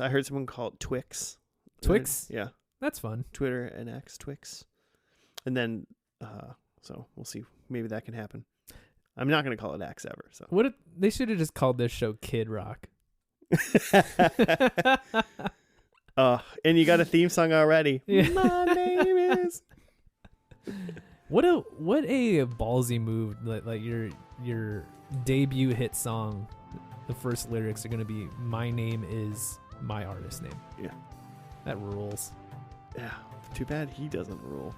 I heard someone call it Twix. Twix? Yeah. That's fun. Twitter and X Twix. And then, so we'll see. Maybe that can happen. I'm not going to call it X ever. So they should have just called this show Kid Rock. And you got a theme song already. Yeah. My name is. What a ballsy move! Like your debut hit song, the first lyrics are gonna be "My name is my artist name." Yeah, that rules. Yeah, too bad he doesn't rule.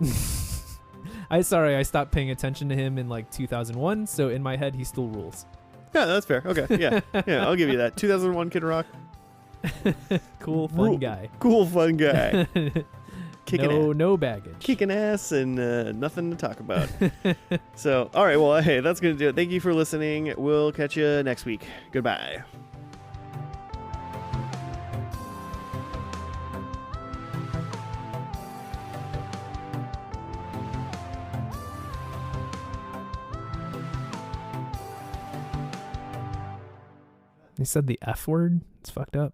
I stopped paying attention to him in like 2001, so in my head he still rules. Yeah, that's fair. Okay, yeah, I'll give you that. 2001 Kid Rock. Cool, fun guy. Cool, fun guy. No baggage. Kicking ass and nothing to talk about. So, all right, well, hey, that's going to do it. Thank you for listening. We'll catch you next week. Goodbye. They said the F word. It's fucked up.